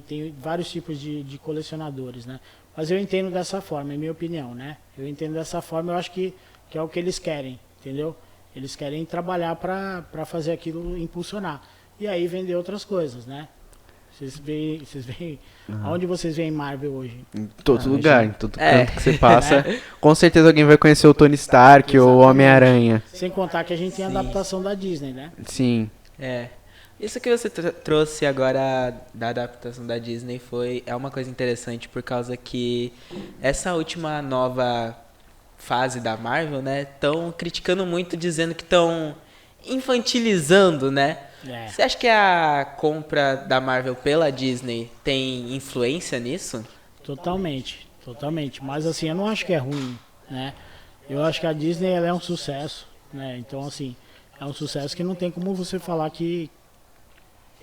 tem vários tipos de colecionadores, né? Mas eu entendo dessa forma, é minha opinião, né? Eu entendo dessa forma, eu acho que é o que eles querem, entendeu? Eles querem trabalhar para fazer aquilo impulsionar. E aí vender outras coisas, né? Vocês veem aonde vocês veem Marvel hoje? Em todo lugar, em todo É. canto que você passa, com certeza alguém vai conhecer o Tony Stark ou o Exatamente. Homem-Aranha. Sem contar que a gente tem a Sim. adaptação da Disney, né? Sim. É. Isso que você trouxe agora da adaptação da Disney é uma coisa interessante por causa que essa última nova fase da Marvel, né, estão criticando muito, dizendo que estão infantilizando, né? É. Você acha que a compra da Marvel pela Disney tem influência nisso? Totalmente, totalmente. Mas assim, eu não acho que é ruim, né? Eu acho que a Disney ela é um sucesso, né? Então assim, é um sucesso que não tem como você falar que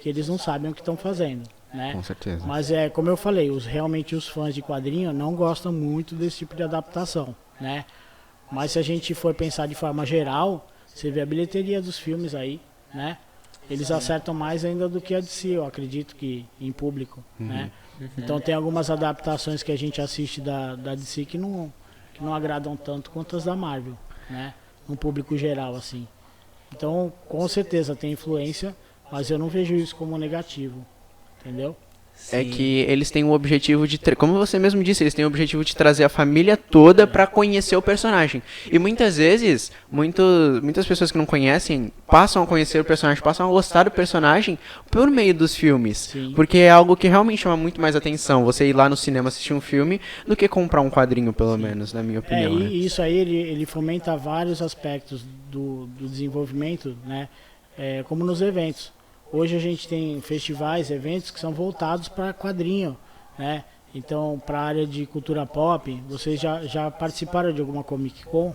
eles não sabem o que estão fazendo, né? Com certeza. Mas como eu falei, realmente os fãs de quadrinho não gostam muito desse tipo de adaptação, né? Mas se a gente for pensar de forma geral, você vê a bilheteria dos filmes aí, né? Eles acertam mais ainda do que a DC, eu acredito que em público, né? Então tem algumas adaptações que a gente assiste da DC que não agradam tanto quanto as da Marvel, né? No público geral, assim. Então, com certeza tem influência, mas eu não vejo isso como negativo, entendeu? É Sim. que eles têm o objetivo de, como você mesmo disse, eles têm o objetivo de trazer a família toda pra conhecer o personagem. E muitas vezes, muitas pessoas que não conhecem passam a conhecer o personagem, passam a gostar do personagem por meio dos filmes. Sim. Porque é algo que realmente chama muito mais atenção, você ir lá no cinema assistir um filme, do que comprar um quadrinho, pelo menos, na minha opinião. E Né? isso aí ele fomenta vários aspectos do desenvolvimento, né? Como nos eventos. Hoje a gente tem festivais, eventos que são voltados para quadrinho, né? Então, para a área de cultura pop, vocês já participaram de alguma Comic Con?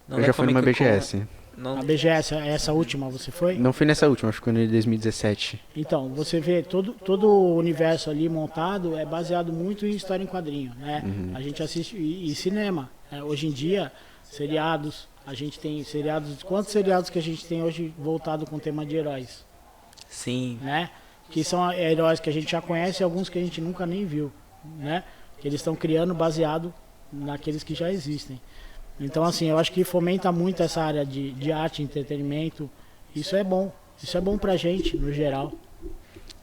Não Eu é já fui numa Comic Con, BGS. Não, A BGS, essa última você foi? Não fui nessa última, acho que foi em 2017. Então, você vê todo o universo ali montado é baseado muito em história em quadrinho, né? A gente assiste e cinema, né? Hoje em dia, seriados, a gente tem seriados, quantos seriados que a gente tem hoje voltado com tema de heróis, sim. né? Que são heróis que a gente já conhece e alguns que a gente nunca nem viu, né? Que eles estão criando baseado naqueles que já existem. Então, assim, eu acho que fomenta muito essa área de arte, entretenimento. Isso é bom pra gente, no geral.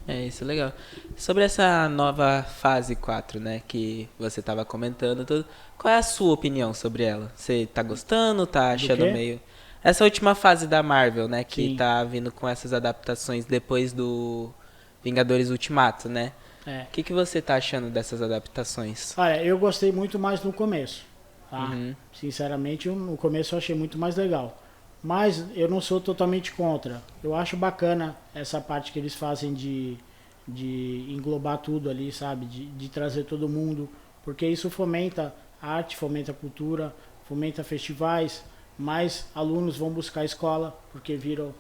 Isso é legal. Sobre essa nova fase 4, né, que você tava comentando, tudo, qual é a sua opinião sobre ela? Você tá gostando, tá achando quê? meio... Essa última fase da Marvel, né, que Sim. tá vindo com essas adaptações depois do Vingadores Ultimato, né? É. O que você tá achando dessas adaptações? Olha, eu gostei muito mais no começo, tá? Uhum. Sinceramente, no começo eu achei muito mais legal. Mas eu não sou totalmente contra. Eu acho bacana essa parte que eles fazem de englobar tudo ali, sabe? De trazer todo mundo. Porque isso fomenta a arte, fomenta a cultura, fomenta festivais. Mais alunos vão buscar a escola porque viram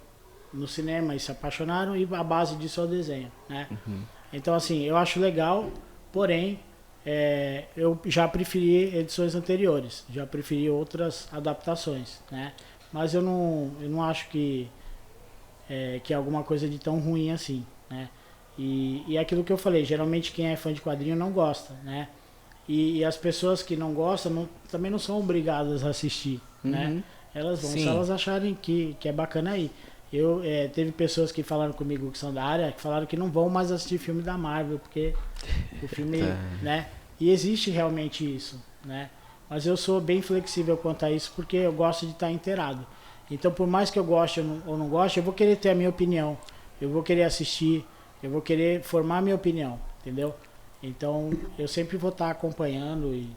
no cinema e se apaixonaram. E a base disso é o desenho, né? Então, assim, eu acho legal, porém, eu já preferi edições anteriores, já preferi outras adaptações, né? Mas eu não acho que é alguma coisa de tão ruim assim, né? E é aquilo que eu falei, geralmente quem é fã de quadrinho não gosta, né? E as pessoas que não gostam também não são obrigadas a assistir, né? Elas vão, Sim. se elas acharem que é bacana aí. Teve pessoas que falaram comigo que são da área, que falaram que não vão mais assistir filme da Marvel, porque o filme, né? E existe realmente isso, né? Mas eu sou bem flexível quanto a isso, porque eu gosto de estar inteirado. Então, por mais que eu goste ou não goste, eu vou querer ter a minha opinião. Eu vou querer assistir, eu vou querer formar a minha opinião, entendeu? Então, eu sempre vou estar acompanhando e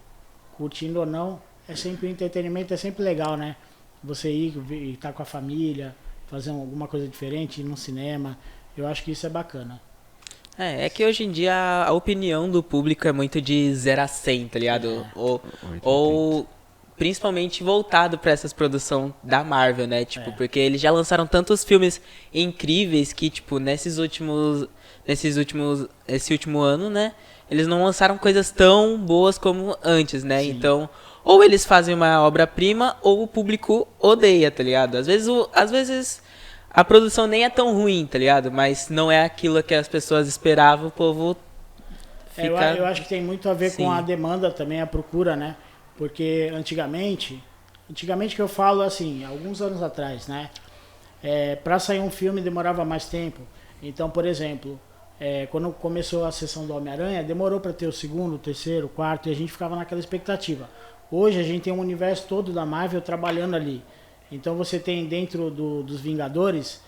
curtindo ou não. É sempre entretenimento, é sempre legal, né? Você ir e estar com a família, fazer alguma coisa diferente, ir no cinema. Eu acho que isso é bacana. É que hoje em dia a opinião do público é muito de 0 a 100, tá ligado? Ou principalmente voltado pra essas produções da Marvel, né? Tipo, porque eles já lançaram tantos filmes incríveis que, tipo, esse último ano, né? Eles não lançaram coisas tão boas como antes, né? Sim. Então, ou eles fazem uma obra-prima ou o público odeia, tá ligado? Às vezes a produção nem é tão ruim, tá ligado? Mas não é aquilo que as pessoas esperavam, o povo fica... Eu acho que tem muito a ver Sim. com a demanda também, a procura, né? Porque antigamente que eu falo assim, alguns anos atrás, né? Para sair um filme demorava mais tempo. Então, por exemplo, quando começou a sessão do Homem-Aranha, demorou para ter o segundo, o terceiro, o quarto, e a gente ficava naquela expectativa. Hoje a gente tem um universo todo da Marvel trabalhando ali. Então você tem dentro dos Vingadores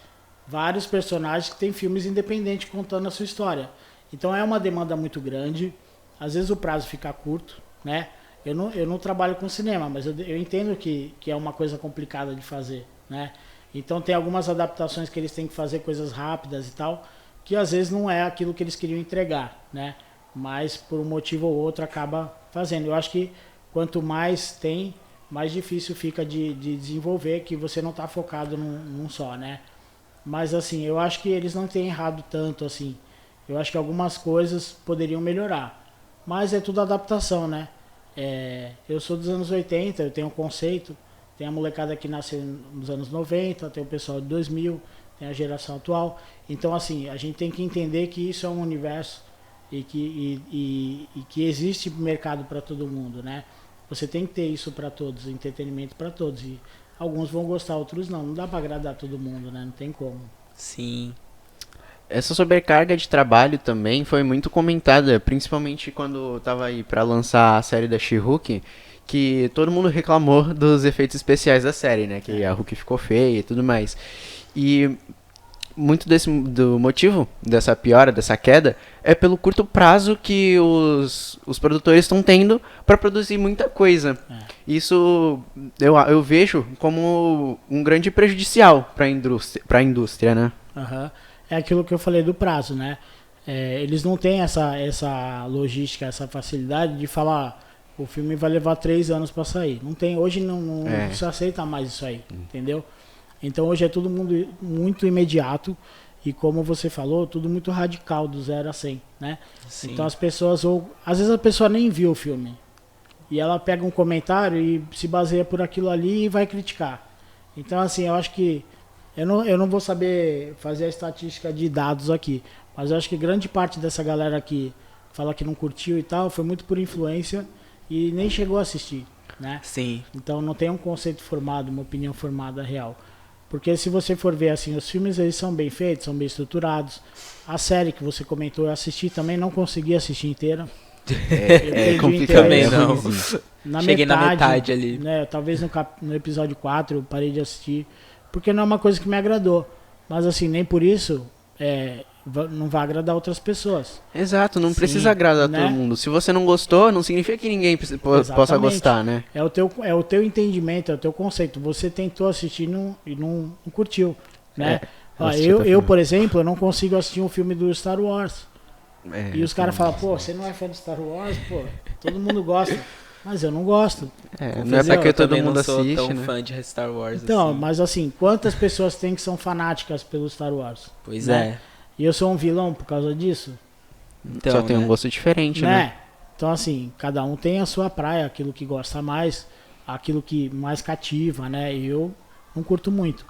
vários personagens que têm filmes independentes contando a sua história. Então é uma demanda muito grande. Às vezes o prazo fica curto, né? Eu não trabalho com cinema, mas eu entendo que é uma coisa complicada de fazer, né? Então tem algumas adaptações que eles têm que fazer coisas rápidas e tal, que às vezes não é aquilo que eles queriam entregar, né? Mas por um motivo ou outro acaba fazendo. Eu acho que quanto mais tem, mais difícil fica de desenvolver, que você não está focado num só, né? Mas assim, eu acho que eles não têm errado tanto assim. Eu acho que algumas coisas poderiam melhorar. Mas é tudo adaptação, né? Eu sou dos anos 80, eu tenho um conceito. Tem a molecada que nasceu nos anos 90, tem o pessoal de 2000, tem a geração atual. Então, assim, a gente tem que entender que isso é um universo e que existe mercado para todo mundo, né? Você tem que ter isso para todos, entretenimento para todos. E alguns vão gostar, outros não. Não dá para agradar todo mundo, né? Não tem como. Sim. Essa sobrecarga de trabalho também foi muito comentada, principalmente quando tava aí pra lançar a série da She-Hulk, que todo mundo reclamou dos efeitos especiais da série, né? Que a Hulk ficou feia e tudo mais. E muito do motivo dessa piora, dessa queda, é pelo curto prazo que os produtores estão tendo para produzir muita coisa. Isso eu vejo como um grande prejudicial para a indústria, né? Uhum. É aquilo que eu falei do prazo, né? Eles não têm essa logística, essa facilidade de falar o filme vai levar 3 anos para sair. Não tem, hoje não se aceita mais isso aí, entendeu? Então hoje é todo mundo muito imediato e, como você falou, tudo muito radical, do 0 a 100, né? Sim. Então as pessoas, às vezes a pessoa nem viu o filme e ela pega um comentário e se baseia por aquilo ali e vai criticar. Então, assim, eu acho que eu não vou saber fazer a estatística de dados aqui, mas eu acho que grande parte dessa galera que fala que não curtiu e tal foi muito por influência e nem chegou a assistir, né? Sim. Então não tem um conceito formado, uma opinião formada real. Porque se você for ver assim, os filmes eles são bem feitos, são bem estruturados. A série que você comentou, eu assisti também, não consegui assistir inteira. É complicado. Também não. Cheguei na metade ali. Né, talvez no episódio 4 eu parei de assistir, porque não é uma coisa que me agradou. Mas assim, nem por isso não vai agradar outras pessoas. Exato, não precisa agradar né? todo mundo. Se você não gostou, não significa que ninguém possa gostar, né? É o teu entendimento, é o teu conceito. Você tentou assistir e não curtiu, né? Eu, por exemplo, eu não consigo assistir um filme do Star Wars. E os caras falam, pô, você não é fã de Star Wars? Pô, todo mundo gosta. Mas eu não gosto. Não é porque todo mundo não sou assiste, tão né? fã de Star Wars. Então, assim. mas assim, quantas pessoas tem que são fanáticas pelo Star Wars? Pois né? E eu sou um vilão por causa disso? Então, só tem um gosto diferente, né? Então, assim, cada um tem a sua praia, aquilo que gosta mais, aquilo que mais cativa, né? E eu não curto muito.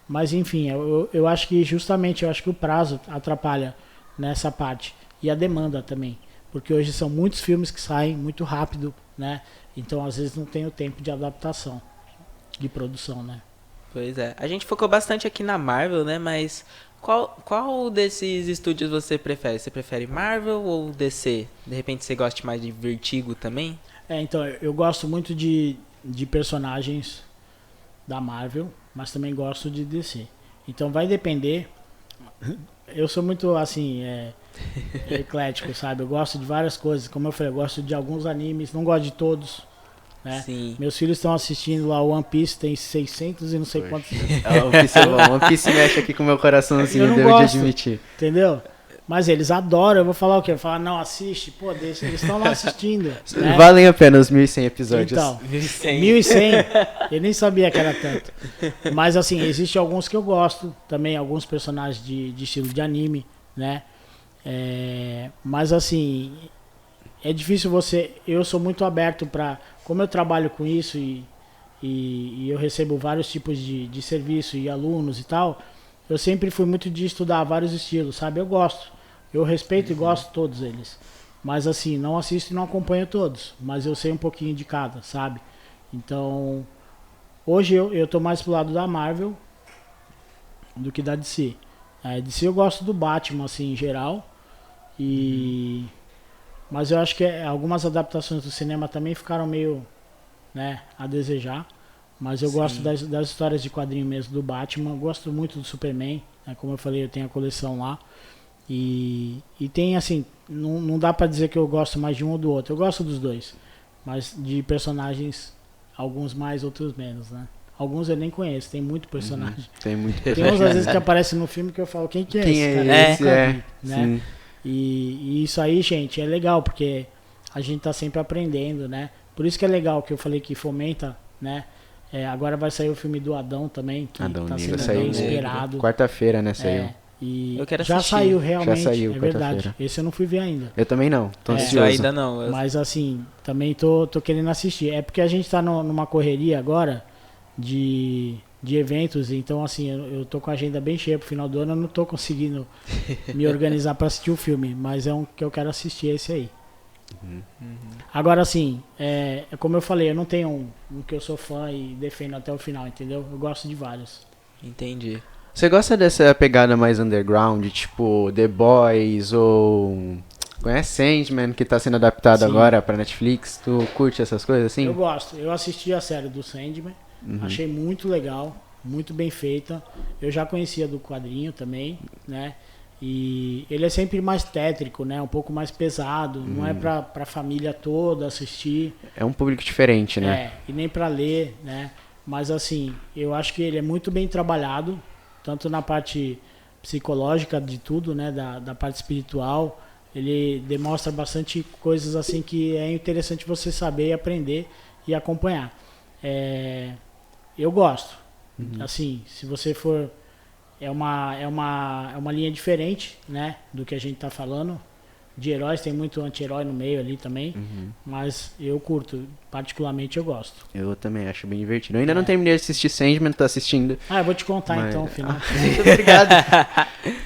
Mas, enfim, eu acho que justamente, o prazo atrapalha nessa parte. E a demanda também. Porque hoje são muitos filmes que saem muito rápido, né? Então, às vezes, não tem o tempo de adaptação, de produção, né? Pois é. A gente focou bastante aqui na Marvel, né? Mas qual desses estúdios você prefere? Você prefere Marvel ou DC? De repente você gosta mais de Vertigo também? Então, eu gosto muito de personagens da Marvel, mas também gosto de DC. Então, vai depender. Eu sou muito, assim, eclético, sabe? Eu gosto de várias coisas. Como eu falei, eu gosto de alguns animes, não gosto de todos. Né? Sim. Meus filhos estão assistindo lá o One Piece, tem 600 e não sei quantos. One Piece mexe aqui com o meu coraçãozinho, devo de admitir. Entendeu? Mas eles adoram, eu vou falar o quê? Eu vou falar, não, assiste. Pô, eles estão lá assistindo. Né? Valem a pena os 1.100 episódios. Então, 1.100, eu nem sabia que era tanto. Mas assim, existem alguns que eu gosto, também alguns personagens de estilo de anime, né? Mas assim, é difícil eu sou muito aberto para, como eu trabalho com isso e eu recebo vários tipos de serviço e alunos e tal, eu sempre fui muito de estudar vários estilos, sabe? Eu gosto, eu respeito e gosto de todos eles. Mas assim, não assisto e não acompanho todos, mas eu sei um pouquinho de cada, sabe? Então, hoje eu tô mais pro lado da Marvel do que da DC. DC eu gosto do Batman, assim, em geral. Mas eu acho que algumas adaptações do cinema também ficaram meio, né, a desejar. Mas eu gosto das histórias de quadrinho mesmo do Batman. Eu gosto muito do Superman, né, como eu falei, eu tenho a coleção lá. E tem assim, não dá pra dizer que eu gosto mais de um ou do outro. Eu gosto dos dois, mas de personagens, alguns mais, outros menos, né? Alguns eu nem conheço, tem muito personagem. Tem muito Tem personagem. uns às vezes que aparecem no filme que eu falo, quem que é Quem esse? é Cara? esse? Nunca vi, né? Sim. E isso aí, gente, é legal, porque a gente tá sempre aprendendo, né? Por isso que é legal que eu falei que fomenta né? Agora vai sair o filme do Adão também, que Adão tá Negro sendo saiu bem esperado. quarta-feira, né? Saiu. E Eu quero já assistir. saiu realmente, Já saiu é verdade. quarta-feira. Esse eu não fui ver ainda. Eu também não, tô É. Eu ansioso. ainda não. Mas assim, também tô querendo assistir. É porque a gente tá numa correria agora de eventos, então assim, eu tô com a agenda bem cheia pro final do ano, eu não tô conseguindo me organizar para assistir o filme, mas é um que eu quero assistir, esse aí. Agora assim, como eu falei, eu não tenho um que eu sou fã e defendo até o final, entendeu? Eu gosto de vários. Entendi. Você gosta dessa pegada mais underground, tipo The Boys ou... Conhece Sandman, que tá sendo adaptado Sim. agora pra Netflix? Tu curte essas coisas assim? Eu gosto. Eu assisti a série do Sandman, achei muito legal, muito bem feita. Eu já conhecia do quadrinho também, né? E ele é sempre mais tétrico, né? Um pouco mais pesado, não é pra família toda assistir. É um público diferente, né? E nem pra ler, né? Mas assim, eu acho que ele é muito bem trabalhado, tanto na parte psicológica de tudo, né? Da parte espiritual. Ele demonstra bastante coisas assim que é interessante você saber, aprender e acompanhar. Eu gosto. Assim, se você for... É uma linha diferente, né? Do que a gente tá falando. De heróis, tem muito anti-herói no meio ali também. Mas eu curto. Particularmente eu gosto. Eu também acho bem divertido. Eu ainda não terminei de assistir Sandman, tô assistindo. Eu vou te contar Mas- então o final. Muito obrigado.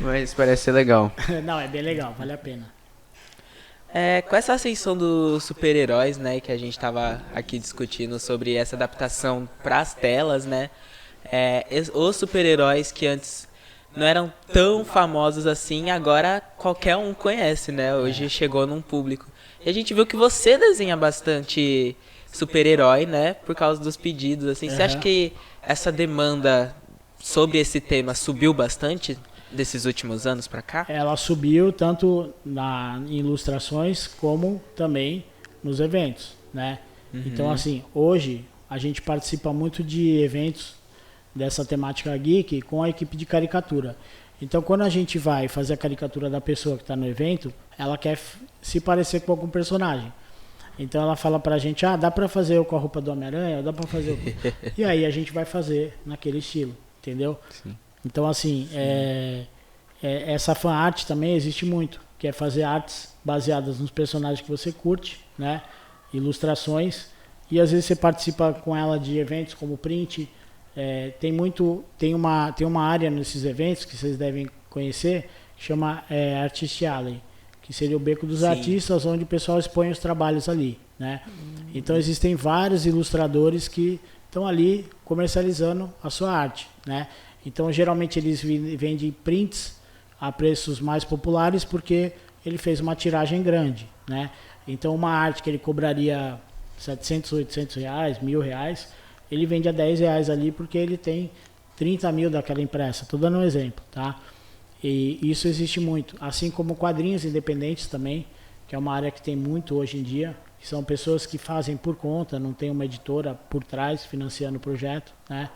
Mas parece ser legal. Não, é bem legal, vale a pena. Com essa ascensão dos super-heróis, né, que a gente tava aqui discutindo sobre essa adaptação pras telas, né, os super-heróis que antes não eram tão famosos assim, agora qualquer um conhece, né, hoje chegou num público. E a gente viu que você desenha bastante super-herói, né, por causa dos pedidos, assim. Você acha Aham. que essa demanda sobre esse tema subiu bastante desses últimos anos pra cá? Ela subiu tanto em ilustrações como também nos eventos, né? Então, assim, hoje a gente participa muito de eventos dessa temática geek com a equipe de caricatura. Então, quando a gente vai fazer a caricatura da pessoa que está no evento, ela quer se parecer com algum personagem. Então, ela fala pra gente, dá pra fazer com a roupa do Homem-Aranha, dá pra fazer... E aí a gente vai fazer naquele estilo, entendeu? Sim. Então, assim, essa fan art também existe muito, que é fazer artes baseadas nos personagens que você curte, né? Ilustrações. E às vezes você participa com ela de eventos como print. Tem uma área nesses eventos que vocês devem conhecer, que chama Artist Alley, que seria o beco dos Sim. artistas, onde o pessoal expõe os trabalhos ali, né? Então existem vários ilustradores que estão ali comercializando a sua arte, né? Então geralmente eles vendem prints a preços mais populares porque ele fez uma tiragem grande, né? Então uma arte que ele cobraria 700, 800 reais, R$1.000, ele vende a R$10 ali porque ele tem 30 mil daquela impressa. Estou dando um exemplo, tá? E isso existe muito. Assim como quadrinhos independentes também, que é uma área que tem muito hoje em dia. Que são pessoas que fazem por conta, não tem uma editora por trás financiando o projeto, né?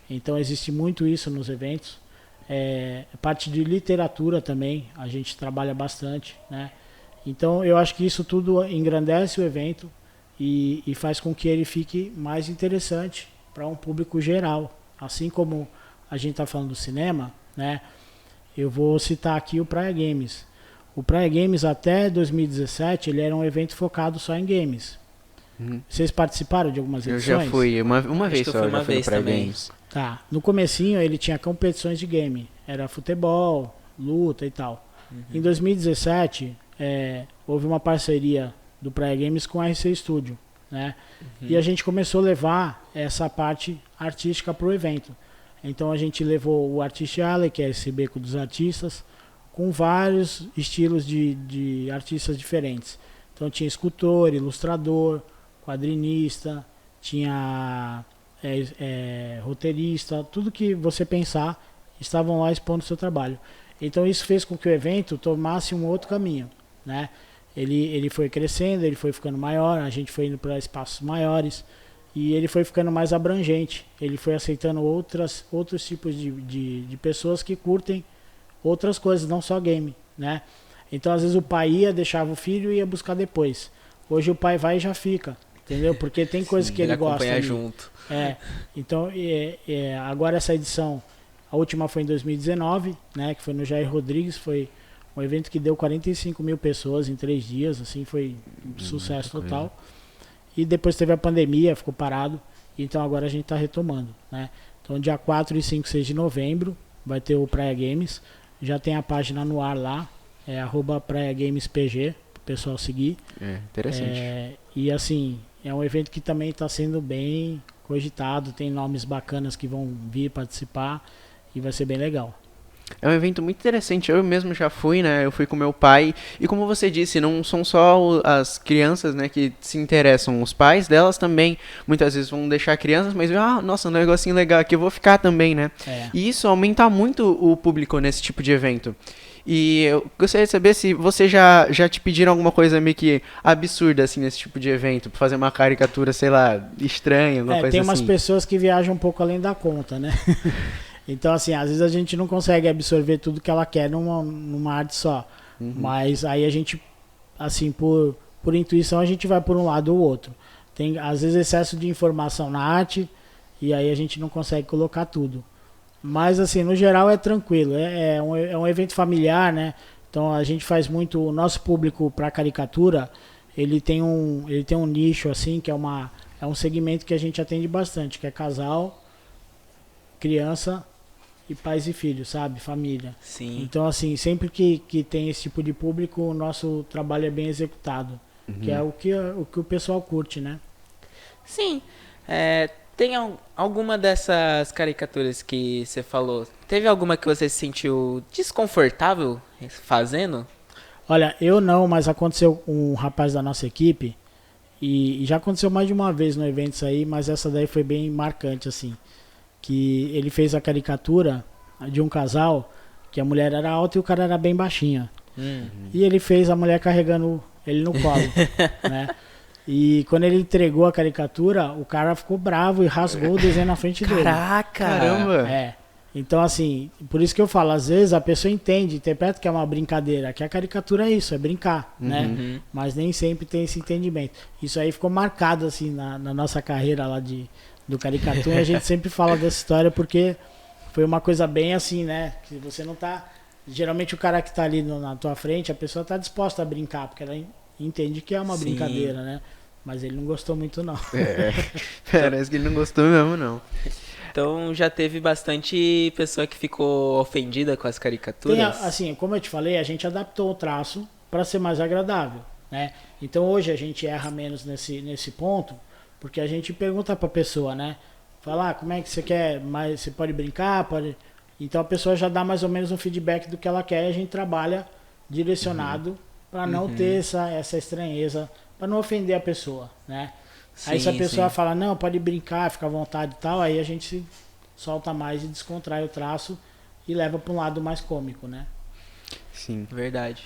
Então existe muito isso nos eventos. Parte de literatura também, a gente trabalha bastante, né? Então eu acho que isso tudo engrandece o evento e faz com que ele fique mais interessante para um público geral. Assim como a gente está falando do cinema, né? Eu vou citar aqui o Praia Games. O Praia Games até 2017 ele era um evento focado só em games. Vocês participaram de algumas Eu edições? já fui uma vez que eu só, fui já uma fui no vez Praia também. Games. Tá. No comecinho ele tinha competições de game. Era futebol, luta e tal. Em 2017 houve uma parceria do Praia Games com a RC Studio, né? E a gente começou a levar essa parte artística para o evento. Então a gente levou o Artist Alley, que é esse beco dos artistas, com vários estilos de artistas diferentes. Então tinha escultor, ilustrador, quadrinista, tinha roteirista, tudo que você pensar, estavam lá expondo o seu trabalho. Então isso fez com que o evento tomasse um outro caminho, né? Ele foi crescendo, ele foi ficando maior, a gente foi indo para espaços maiores e ele foi ficando mais abrangente. Ele foi aceitando outros tipos de pessoas que curtem outras coisas, não só game, né? Então às vezes o pai deixava o filho e ia buscar depois. Hoje o pai vai e já fica, entendeu? Porque tem coisas que ele gosta. acompanhar ali. junto. Então, agora essa edição, a última foi em 2019, né, que foi no Jair Rodrigues, foi um evento que deu 45 mil pessoas em 3 dias, assim, foi um sucesso total. E depois teve a pandemia, ficou parado, então agora a gente está retomando, né. Então, dia 4 e 5, 6 de novembro, vai ter o Praia Games, já tem a página no ar lá, @PraiaGamesPG, pro pessoal seguir. Interessante. E assim, é um evento que também está sendo bem cogitado, tem nomes bacanas que vão vir participar e vai ser bem legal. É um evento muito interessante, eu mesmo já fui, né, eu fui com meu pai, e como você disse, não são só as crianças, né, que se interessam, os pais delas também, muitas vezes vão deixar crianças, mas, nossa, um negocinho legal aqui, eu vou ficar também, né, e isso aumenta muito o público nesse tipo de evento. E eu gostaria de saber se você já te pediram alguma coisa meio que absurda, assim, nesse tipo de evento, pra fazer uma caricatura, sei lá, estranha, alguma coisa assim. Tem umas pessoas que viajam um pouco além da conta, né? Então, assim, às vezes a gente não consegue absorver tudo que ela quer numa arte só. Mas aí a gente, assim, por intuição, a gente vai por um lado ou outro. Tem, às vezes, excesso de informação na arte e aí a gente não consegue colocar tudo. Mas, assim, no geral é tranquilo. É um evento familiar, né? Então, a gente faz muito... O nosso público para caricatura, ele tem um nicho, assim, que é um segmento que a gente atende bastante, que é casal, criança e pais e filhos, sabe? Família. Sim. Então, assim, sempre que tem esse tipo de público, o nosso trabalho é bem executado. Que é o que o pessoal curte, né? Sim. Tem alguma dessas caricaturas que você falou, teve alguma que você se sentiu desconfortável fazendo? Olha, eu não, mas aconteceu um rapaz da nossa equipe, e já aconteceu mais de uma vez no evento isso aí, mas essa daí foi bem marcante, assim. Que ele fez a caricatura de um casal, que a mulher era alta e o cara era bem baixinho. E ele fez a mulher carregando ele no colo, né? E quando ele entregou a caricatura, o cara ficou bravo e rasgou o desenho na frente dele. Caraca! Caramba! Então, assim, por isso que eu falo, às vezes a pessoa entende, interpreta que é uma brincadeira, que a caricatura é isso, é brincar, né? Mas nem sempre tem esse entendimento. Isso aí ficou marcado, assim, na nossa carreira lá do caricatura. A gente sempre fala dessa história porque foi uma coisa bem assim, né? Que você não tá... Geralmente o cara que tá ali na tua frente, a pessoa tá disposta a brincar, porque ela entende que é uma brincadeira, né? Mas ele não gostou muito, não. Parece que ele não gostou mesmo, não. Então já teve bastante pessoa que ficou ofendida com as caricaturas? Assim, como eu te falei, a gente adaptou o traço para ser mais agradável, né? Então hoje a gente erra menos nesse ponto, porque a gente pergunta para a pessoa, né? Fala, como é que você quer, mas você pode brincar, pode... Então a pessoa já dá mais ou menos um feedback do que ela quer e a gente trabalha direcionado para não ter essa estranheza, para não ofender a pessoa, né? Aí se a pessoa fala, não, pode brincar, fica à vontade e tal, aí a gente se solta mais e descontrai o traço e leva para um lado mais cômico, né? Sim. Verdade.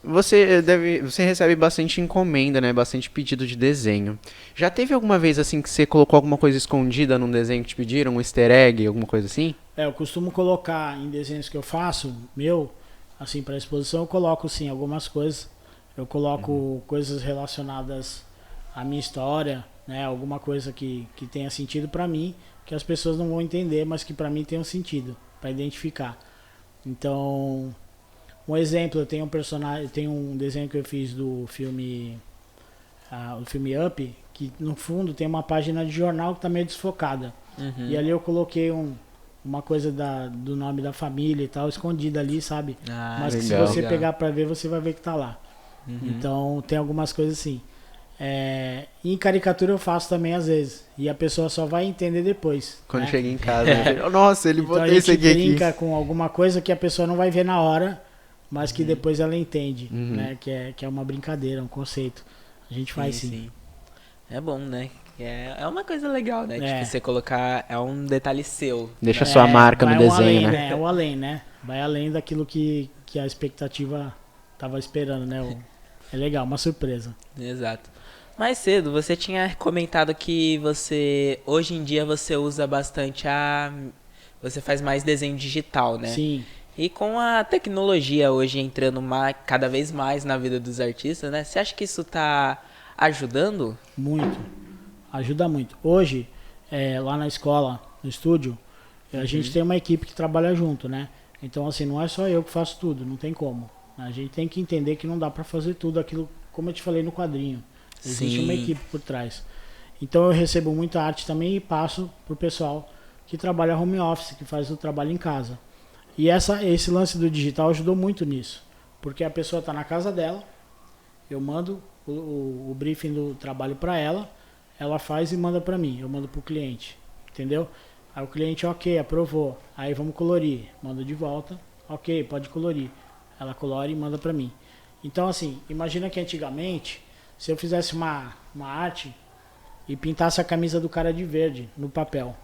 Você recebe bastante encomenda, né? Bastante pedido de desenho. Já teve alguma vez assim que você colocou alguma coisa escondida num desenho que te pediram, um easter egg, alguma coisa assim? Eu costumo colocar em desenhos que eu faço, assim, para exposição, eu coloco sim algumas coisas. Eu coloco coisas relacionadas à minha história, né? Alguma coisa que tenha sentido para mim, que as pessoas não vão entender, mas que para mim tem um sentido, para identificar. Então, um exemplo, eu tenho um desenho que eu fiz do filme, o filme Up, que no fundo tem uma página de jornal que está meio desfocada. E ali eu coloquei uma coisa do nome da família e tal, escondida ali, sabe? Mas que se você pegar para ver, você vai ver que tá lá. Então tem algumas coisas assim. Em caricatura eu faço também às vezes. E a pessoa só vai entender depois. Quando né? chega em casa. Nossa, ele então botou a isso gente aqui. brinca com alguma coisa que a pessoa não vai ver na hora, mas que depois ela entende, né? Que é uma brincadeira, um conceito. A gente faz sim. É bom, né? É uma coisa legal, né? Tipo, você colocar... É um detalhe seu. Deixa sua marca no desenho, além, né? É o além, né? Vai além daquilo que a expectativa tava esperando, né? É legal, uma surpresa. Exato. Mais cedo, você tinha comentado que hoje em dia você usa bastante você faz mais desenho digital, né? Sim. E com a tecnologia hoje entrando cada vez mais na vida dos artistas, né? Você acha que isso tá ajudando? Muito. Ajuda muito. Hoje, lá na escola, no estúdio, a gente tem uma equipe que trabalha junto, né? Então, assim, não é só eu que faço tudo, não tem como. A gente tem que entender que não dá pra fazer tudo aquilo, como eu te falei no quadrinho. Existe uma equipe por trás. Então, eu recebo muita arte também e passo pro pessoal que trabalha home office, que faz o trabalho em casa. E esse lance do digital ajudou muito nisso. Porque a pessoa tá na casa dela, eu mando o briefing do trabalho para ela faz e manda para mim, eu mando pro cliente, entendeu? Aí o cliente, ok, aprovou, aí vamos colorir, manda de volta, ok, pode colorir, ela colore e manda para mim. Então assim, imagina que antigamente, se eu fizesse uma arte e pintasse a camisa do cara de verde no papel,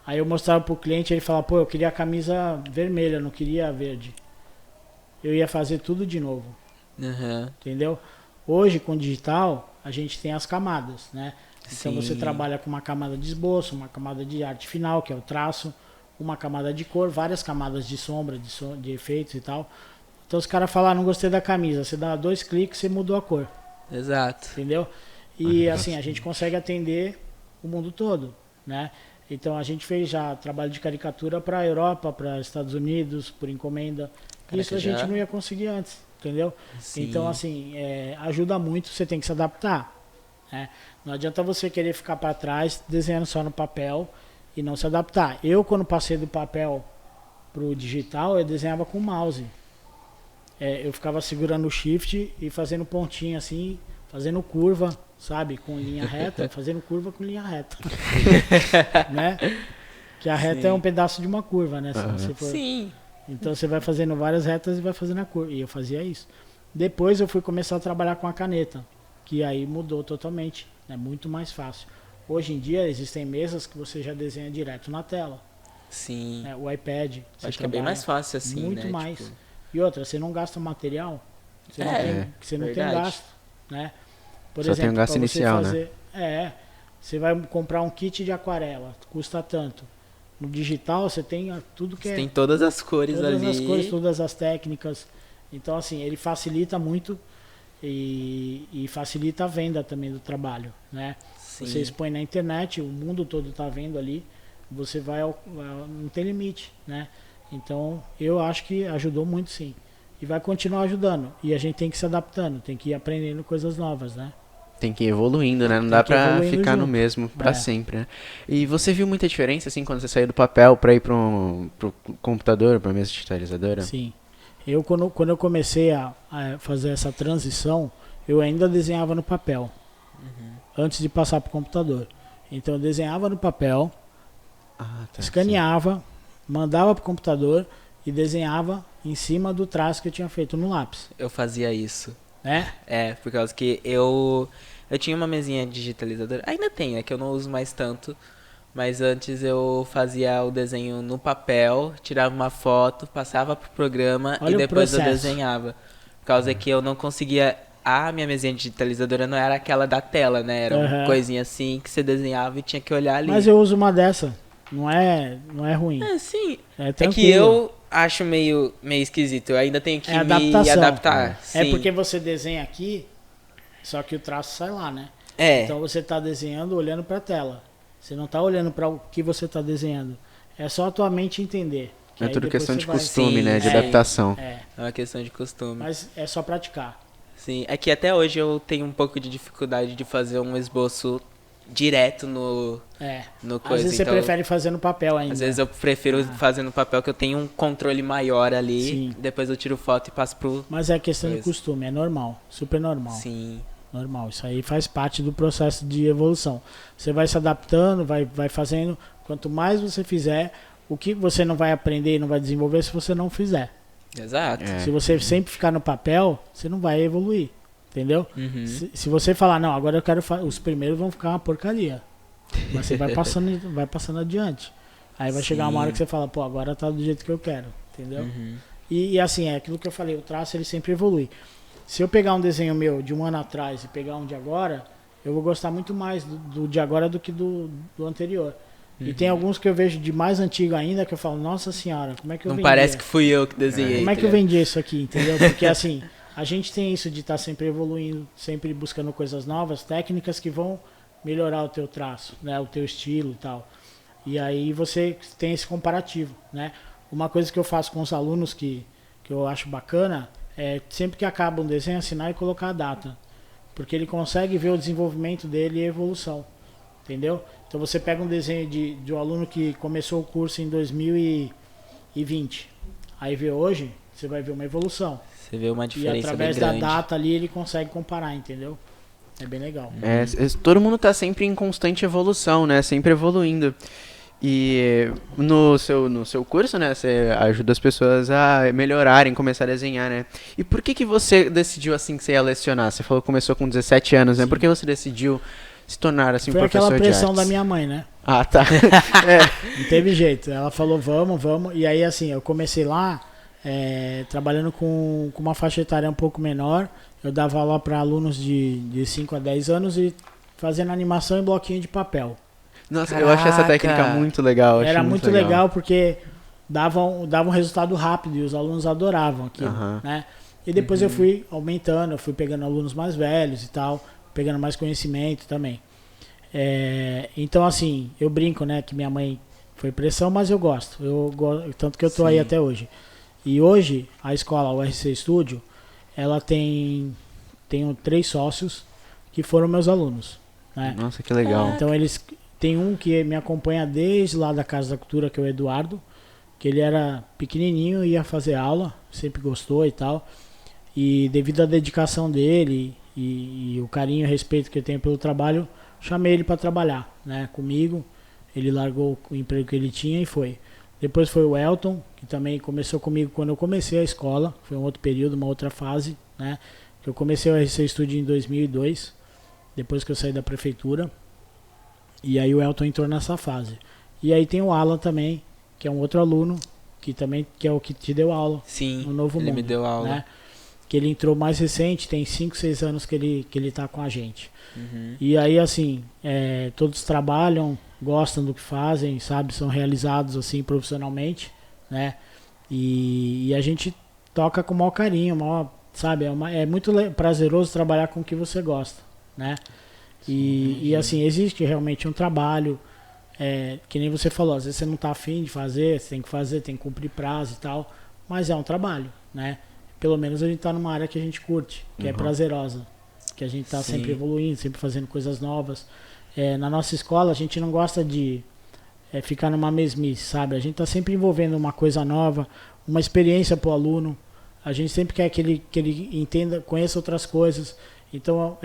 aí eu mostrava pro cliente, ele falava, pô, eu queria a camisa vermelha, não queria a verde. Eu ia fazer tudo de novo, entendeu? Hoje, com o digital, a gente tem as camadas, né? Então você trabalha com uma camada de esboço, uma camada de arte final, que é o traço, uma camada de cor, várias camadas de sombra, de efeitos e tal. Então os caras falam, não gostei da camisa, você dá 2 cliques, você mudou a cor. Exato. Entendeu? E assim, a gente consegue atender o mundo todo, né? Então a gente fez já trabalho de caricatura para a Europa, para Estados Unidos, por encomenda. Isso a gente não ia conseguir antes, entendeu? Sim. Então assim, ajuda muito, você tem que se adaptar, né? Não adianta você querer ficar para trás desenhando só no papel e não se adaptar. Eu, quando passei do papel pro digital, eu desenhava com o mouse. Eu ficava segurando o shift e fazendo pontinho assim, fazendo curva, sabe? Com linha reta, fazendo curva com linha reta. Né? Que a reta é um pedaço de uma curva, né? Se você for... Sim. Então você vai fazendo várias retas e vai fazendo a curva. E eu fazia isso. Depois eu fui começar a trabalhar com a caneta, que aí mudou totalmente. É muito mais fácil. Hoje em dia existem mesas que você já desenha direto na tela. Sim. Né? O iPad. Acho que é bem mais fácil assim, muito né? mais. Tipo... E outra, você não gasta material. Você não tem gasto, né? Por Só tem um gasto inicial, fazer, né? Você vai comprar um kit de aquarela, custa tanto. No digital você tem tudo que você tem todas as cores ali. Todas as cores, todas as técnicas. Então assim, ele facilita muito e facilita a venda também do trabalho, né? Sim. Você expõe na internet, o mundo todo tá vendo ali, você não tem limite, né? Então eu acho que ajudou muito sim. E vai continuar ajudando. E a gente tem que ir se adaptando, tem que ir aprendendo coisas novas, né? Tem que ir evoluindo, né? Não dá pra ficar no mesmo pra sempre, né? E você viu muita diferença, assim, quando você saiu do papel pra ir pro computador, pra mesa digitalizadora? Sim. Eu, quando eu comecei a fazer essa transição, eu ainda desenhava no papel. Antes de passar pro computador. Então eu desenhava no papel, escaneava, mandava pro computador e desenhava em cima do traço que eu tinha feito no lápis. Eu fazia isso. É? Por causa que eu tinha uma mesinha digitalizadora. Ainda tenho, é que eu não uso mais tanto. Mas antes eu fazia o desenho no papel, tirava uma foto, passava pro programa e depois eu desenhava. Por causa que eu não conseguia... A minha mesinha digitalizadora não era aquela da tela, né? Era uma coisinha assim que você desenhava e tinha que olhar ali. Mas eu uso uma dessa. Não é ruim. Sim. É que eu acho meio esquisito. Eu ainda tenho que me adaptar. É porque você desenha aqui, só que o traço sai lá, né? Então você tá desenhando olhando pra tela. Você não tá olhando para o que você tá desenhando. É só a tua mente entender. É tudo questão de costume, né? De adaptação. É uma questão de costume. Mas é só praticar. Sim, é que até hoje eu tenho um pouco de dificuldade de fazer um esboço direto no coisa. Às vezes você prefere fazer no papel ainda. Às vezes eu prefiro fazer no papel, que eu tenho um controle maior ali. Sim. Depois eu tiro foto e passo pro... Mas é questão de costume, é normal. Super normal. Sim. Normal, isso aí faz parte do processo de evolução. Você vai se adaptando, vai fazendo. Quanto mais você fizer, o que você não vai aprender e não vai desenvolver se você não fizer. Exato. Se você sempre ficar no papel, você não vai evoluir. Entendeu? Se você falar, não, agora eu quero os primeiros vão ficar uma porcaria. Mas você vai passando adiante. Aí vai chegar uma hora que você fala, pô, agora tá do jeito que eu quero. Entendeu? E assim, é aquilo que eu falei, o traço ele sempre evolui. Se eu pegar um desenho meu de um ano atrás e pegar um de agora, eu vou gostar muito mais do de agora do que do anterior. E tem alguns que eu vejo de mais antigo ainda que eu falo, nossa senhora, como é que eu vendi? Não parece que fui eu que desenhei. Como é que eu vendi isso aqui, entendeu? Porque assim, a gente tem isso de estar sempre evoluindo, sempre buscando coisas novas, técnicas que vão melhorar o teu traço, né? O teu estilo e tal. E aí você tem esse comparativo, né? Uma coisa que eu faço com os alunos que eu acho bacana é sempre que acaba um desenho, assinar e colocar a data. Porque ele consegue ver o desenvolvimento dele e a evolução. Entendeu? Então você pega um desenho de um aluno que começou o curso em 2020. Aí vê hoje, você vai ver uma evolução. Você vê uma diferença E através bem da grande. data ali ele consegue comparar, entendeu? É bem legal. Todo mundo tá sempre em constante evolução, né? Sempre evoluindo. E no seu curso, né, você ajuda as pessoas a melhorarem, começar a desenhar, né? E por que você decidiu assim que você ia lecionar? Você falou que começou com 17 anos, né? Por que você decidiu se tornar assim um Foi professor aquela de pressão artes? da minha mãe, né? Ah, tá. Não teve jeito. Ela falou, vamos. E aí, assim, eu comecei lá trabalhando com uma faixa etária um pouco menor. Eu dava aula para alunos de 5 a 10 anos e fazendo animação em bloquinho de papel. Nossa, eu acho essa Caraca. técnica muito legal. Era muito legal porque dava um resultado rápido e os alunos adoravam aquilo, Aham. né? E depois eu fui aumentando, eu fui pegando alunos mais velhos e tal, pegando mais conhecimento também. Então, assim, eu brinco, né, que minha mãe foi pressão, mas eu gosto. Tanto que eu tô aí Sim. até hoje. E hoje, a escola, o RC Studio, ela tenho 3 sócios que foram meus alunos, né? Nossa, que legal. Então tem um que me acompanha desde lá da Casa da Cultura, que é o Eduardo, que ele era pequenininho, ia fazer aula, sempre gostou e tal. E devido à dedicação dele e o carinho e respeito que eu tenho pelo trabalho, chamei ele para trabalhar, né, comigo. Ele largou o emprego que ele tinha e foi. Depois foi o Elton, que também começou comigo quando eu comecei a escola. Foi um outro período, uma outra fase, né? Eu comecei o RC Studio em 2002, depois que eu saí da prefeitura. E aí o Elton entrou nessa fase. E aí tem o Alan também, que é um outro aluno, que é o que te deu aula Sim, no Novo ele Mundo. me deu aula. Né? Que ele entrou mais recente, tem 5, 6 anos que ele tá com a gente. Uhum. E aí, assim, todos trabalham, gostam do que fazem, sabe? São realizados, assim, profissionalmente, né? E a gente toca com o maior carinho, sabe? É muito prazeroso trabalhar com o que você gosta, né? E assim, existe realmente um trabalho, que nem você falou, às vezes você não tá afim de fazer, você tem que fazer, tem que cumprir prazo e tal, mas é um trabalho, né? Pelo menos a gente tá numa área que a gente curte, que é prazerosa, que a gente tá Sim. sempre evoluindo, sempre fazendo coisas novas. Na nossa escola a gente não gosta de ficar numa mesmice, sabe? A gente tá sempre envolvendo uma coisa nova, uma experiência pro aluno. A gente sempre quer que ele entenda, conheça outras coisas. Então,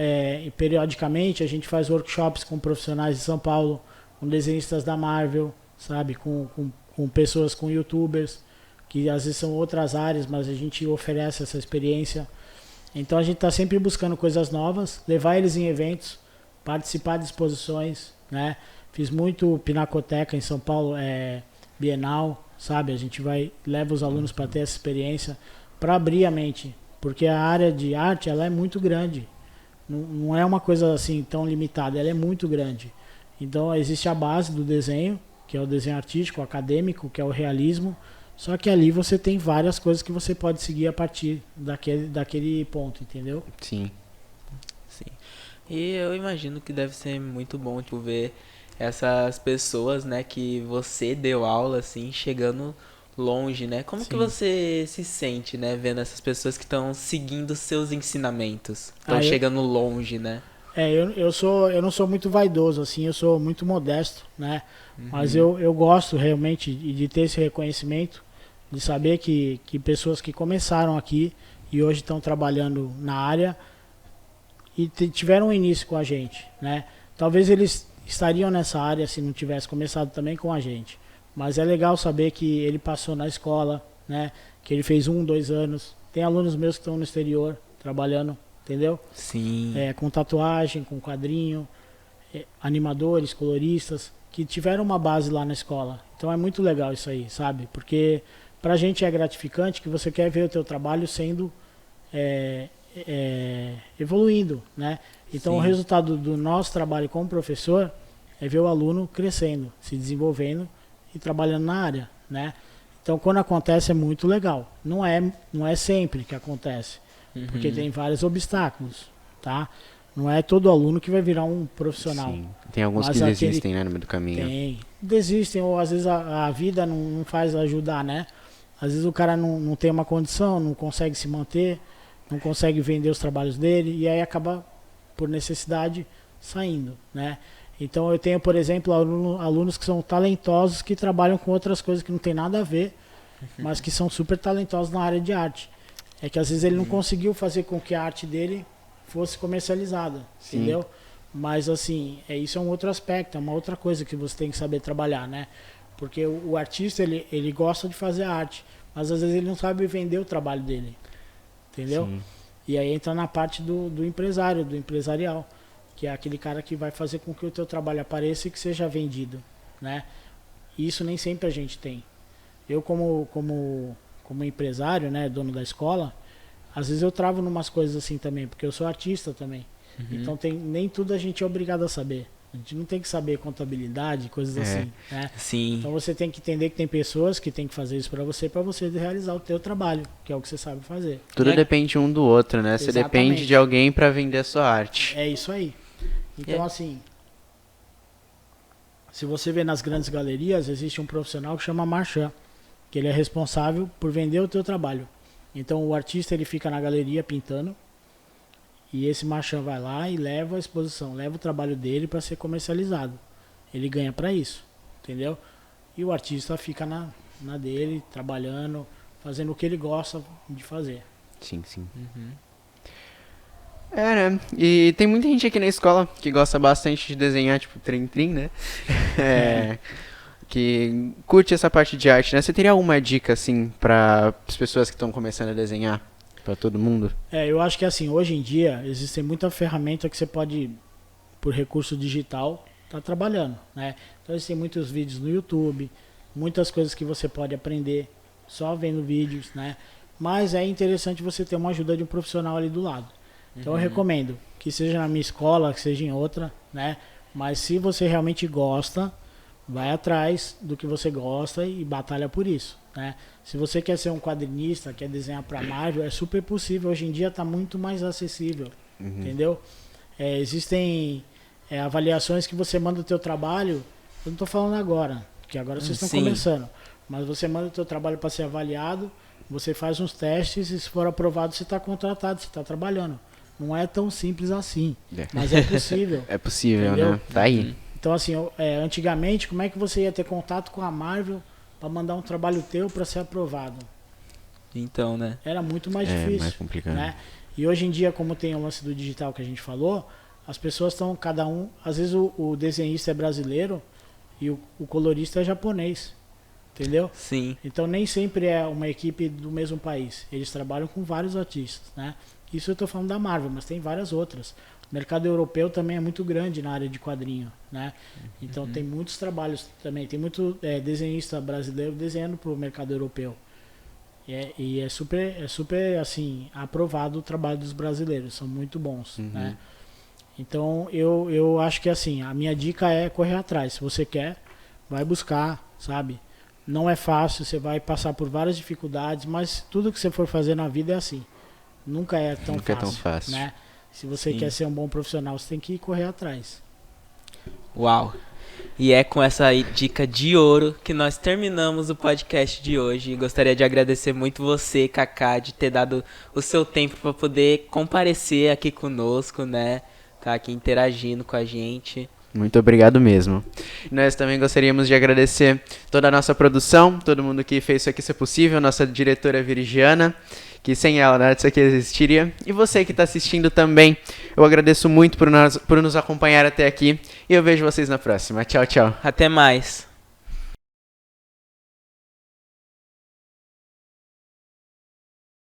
periodicamente a gente faz workshops com profissionais de São Paulo, com desenhistas da Marvel, sabe? Com pessoas, com youtubers, que às vezes são outras áreas, mas a gente oferece essa experiência. Então a gente está sempre buscando coisas novas, levar eles em eventos, participar de exposições, né? Fiz muito Pinacoteca em São Paulo, Bienal, sabe? A gente leva os alunos para ter essa experiência, para abrir a mente, porque a área de arte ela é muito grande, não é uma coisa assim tão limitada, ela é muito grande. Então existe a base do desenho, que é o desenho artístico, acadêmico, que é o realismo. Só que ali você tem várias coisas que você pode seguir a partir daquele ponto, entendeu? Sim. Sim. E eu imagino que deve ser muito bom, tipo, ver essas pessoas, né, que você deu aula, assim, chegando longe, né? Como que você se sente, né, vendo essas pessoas que estão seguindo seus ensinamentos, estão chegando longe, né? Eu não sou muito vaidoso, assim, eu sou muito modesto, né? Mas eu gosto realmente de ter esse reconhecimento, de saber que pessoas que começaram aqui e hoje estão trabalhando na área e tiveram um início com a gente, né? Talvez eles estariam nessa área se não tivesse começado também com a gente. Mas é legal saber que ele passou na escola, né? Que ele fez 1, 2 anos. Tem alunos meus que estão no exterior trabalhando, entendeu? Sim. Com tatuagem, com quadrinho, animadores, coloristas, que tiveram uma base lá na escola. Então é muito legal isso aí, sabe? Porque pra gente é gratificante que você quer ver o teu trabalho sendo evoluindo, né? Então Sim. o resultado do nosso trabalho como professor é ver o aluno crescendo, se desenvolvendo e trabalhando na área, né? Então quando acontece é muito legal. Não é sempre que acontece, Porque tem vários obstáculos, tá? Não é todo aluno que vai virar um profissional. Sim. Tem alguns Mas que desistem, né, no meio do caminho. Tem. Desistem, ou às vezes a vida não faz ajudar, né? Às vezes o cara não tem uma condição, não consegue se manter, não consegue vender os trabalhos dele, e aí acaba, por necessidade, saindo, né? Então eu tenho, por exemplo, alunos que são talentosos, que trabalham com outras coisas que não tem nada a ver, mas que são super talentosos na área de arte. É que às vezes ele não conseguiu fazer com que a arte dele fosse comercializada, entendeu? Mas assim, isso é um outro aspecto, é uma outra coisa que você tem que saber trabalhar, né? Porque o artista, ele gosta de fazer arte, mas às vezes ele não sabe vender o trabalho dele, entendeu? Sim. E aí entra na parte do empresário, do empresarial, que é aquele cara que vai fazer com que o teu trabalho apareça e que seja vendido, né? E isso nem sempre a gente tem. Eu como empresário, né, dono da escola, às vezes eu travo numas coisas assim também, porque eu sou artista também. Então nem tudo a gente é obrigado a saber. A gente não tem que saber contabilidade, coisas assim, né? Sim. Então você tem que entender que tem pessoas que tem que fazer isso para você realizar o teu trabalho, que é o que você sabe fazer. Tudo depende um do outro, né? Você Exatamente. depende de alguém pra vender a sua arte. É isso aí. Então assim, se você vê nas grandes galerias, existe um profissional que chama marchand, que ele é responsável por vender o teu trabalho. Então o artista ele fica na galeria pintando, e esse marchand vai lá e leva a exposição, leva o trabalho dele para ser comercializado. Ele ganha para isso, entendeu? E o artista fica na dele, trabalhando, fazendo o que ele gosta de fazer. Sim. É, né? E tem muita gente aqui na escola que gosta bastante de desenhar, tipo, trim-trim, né? Que curte essa parte de arte, né? Você teria alguma dica, assim, para as pessoas que estão começando a desenhar? Pra todo mundo? Eu acho que assim, hoje em dia, existem muita ferramenta que você pode, por recurso digital, tá trabalhando, né? Então existem muitos vídeos no YouTube, muitas coisas que você pode aprender só vendo vídeos, né? Mas é interessante você ter uma ajuda de um profissional ali do lado. Então eu recomendo que seja na minha escola, que seja em outra, né? Mas se você realmente gosta, vai atrás do que você gosta e batalha por isso, né? Se você quer ser um quadrinista, quer desenhar para Marvel, é super possível. Hoje em dia está muito mais acessível, entendeu? Existem avaliações que você manda o teu trabalho. Eu não estou falando agora, que agora vocês estão começando. Mas você manda o teu trabalho para ser avaliado, você faz uns testes e se for aprovado você está contratado, você está trabalhando. Não é tão simples assim, mas é possível. É possível, entendeu? né? Tá aí. Então assim, antigamente, como é que você ia ter contato com a Marvel para mandar um trabalho teu para ser aprovado? Então, né? Era muito mais difícil. Mais complicado. Né? E hoje em dia, como tem o lance do digital que a gente falou, as pessoas estão, cada um, às vezes o desenhista é brasileiro e o colorista é japonês, entendeu? Sim. Então nem sempre é uma equipe do mesmo país. Eles trabalham com vários artistas, né? Isso eu estou falando da Marvel, mas tem várias outras. O mercado europeu também é muito grande na área de quadrinho, né? Então tem muitos trabalhos também, tem muito desenhista brasileiro desenhando para o mercado europeu. E é super assim, aprovado o trabalho dos brasileiros, são muito bons, né? Então eu acho que assim, a minha dica é correr atrás. Se você quer, vai buscar, sabe? Não é fácil, você vai passar por várias dificuldades, mas tudo que você for fazer na vida é assim. Nunca é tão fácil, né? Se você quer ser um bom profissional, você tem que correr atrás. Uau! E é com essa dica de ouro que nós terminamos o podcast de hoje. Gostaria de agradecer muito você, Kaká, de ter dado o seu tempo para poder comparecer aqui conosco, né? Tá aqui interagindo com a gente. Muito obrigado mesmo. Nós também gostaríamos de agradecer toda a nossa produção, todo mundo que fez isso aqui ser possível, nossa diretora Virigiana, que sem ela nada disso aqui existiria. E você que está assistindo também, eu agradeço muito por nos acompanhar até aqui e eu vejo vocês na próxima. Tchau, tchau. Até mais.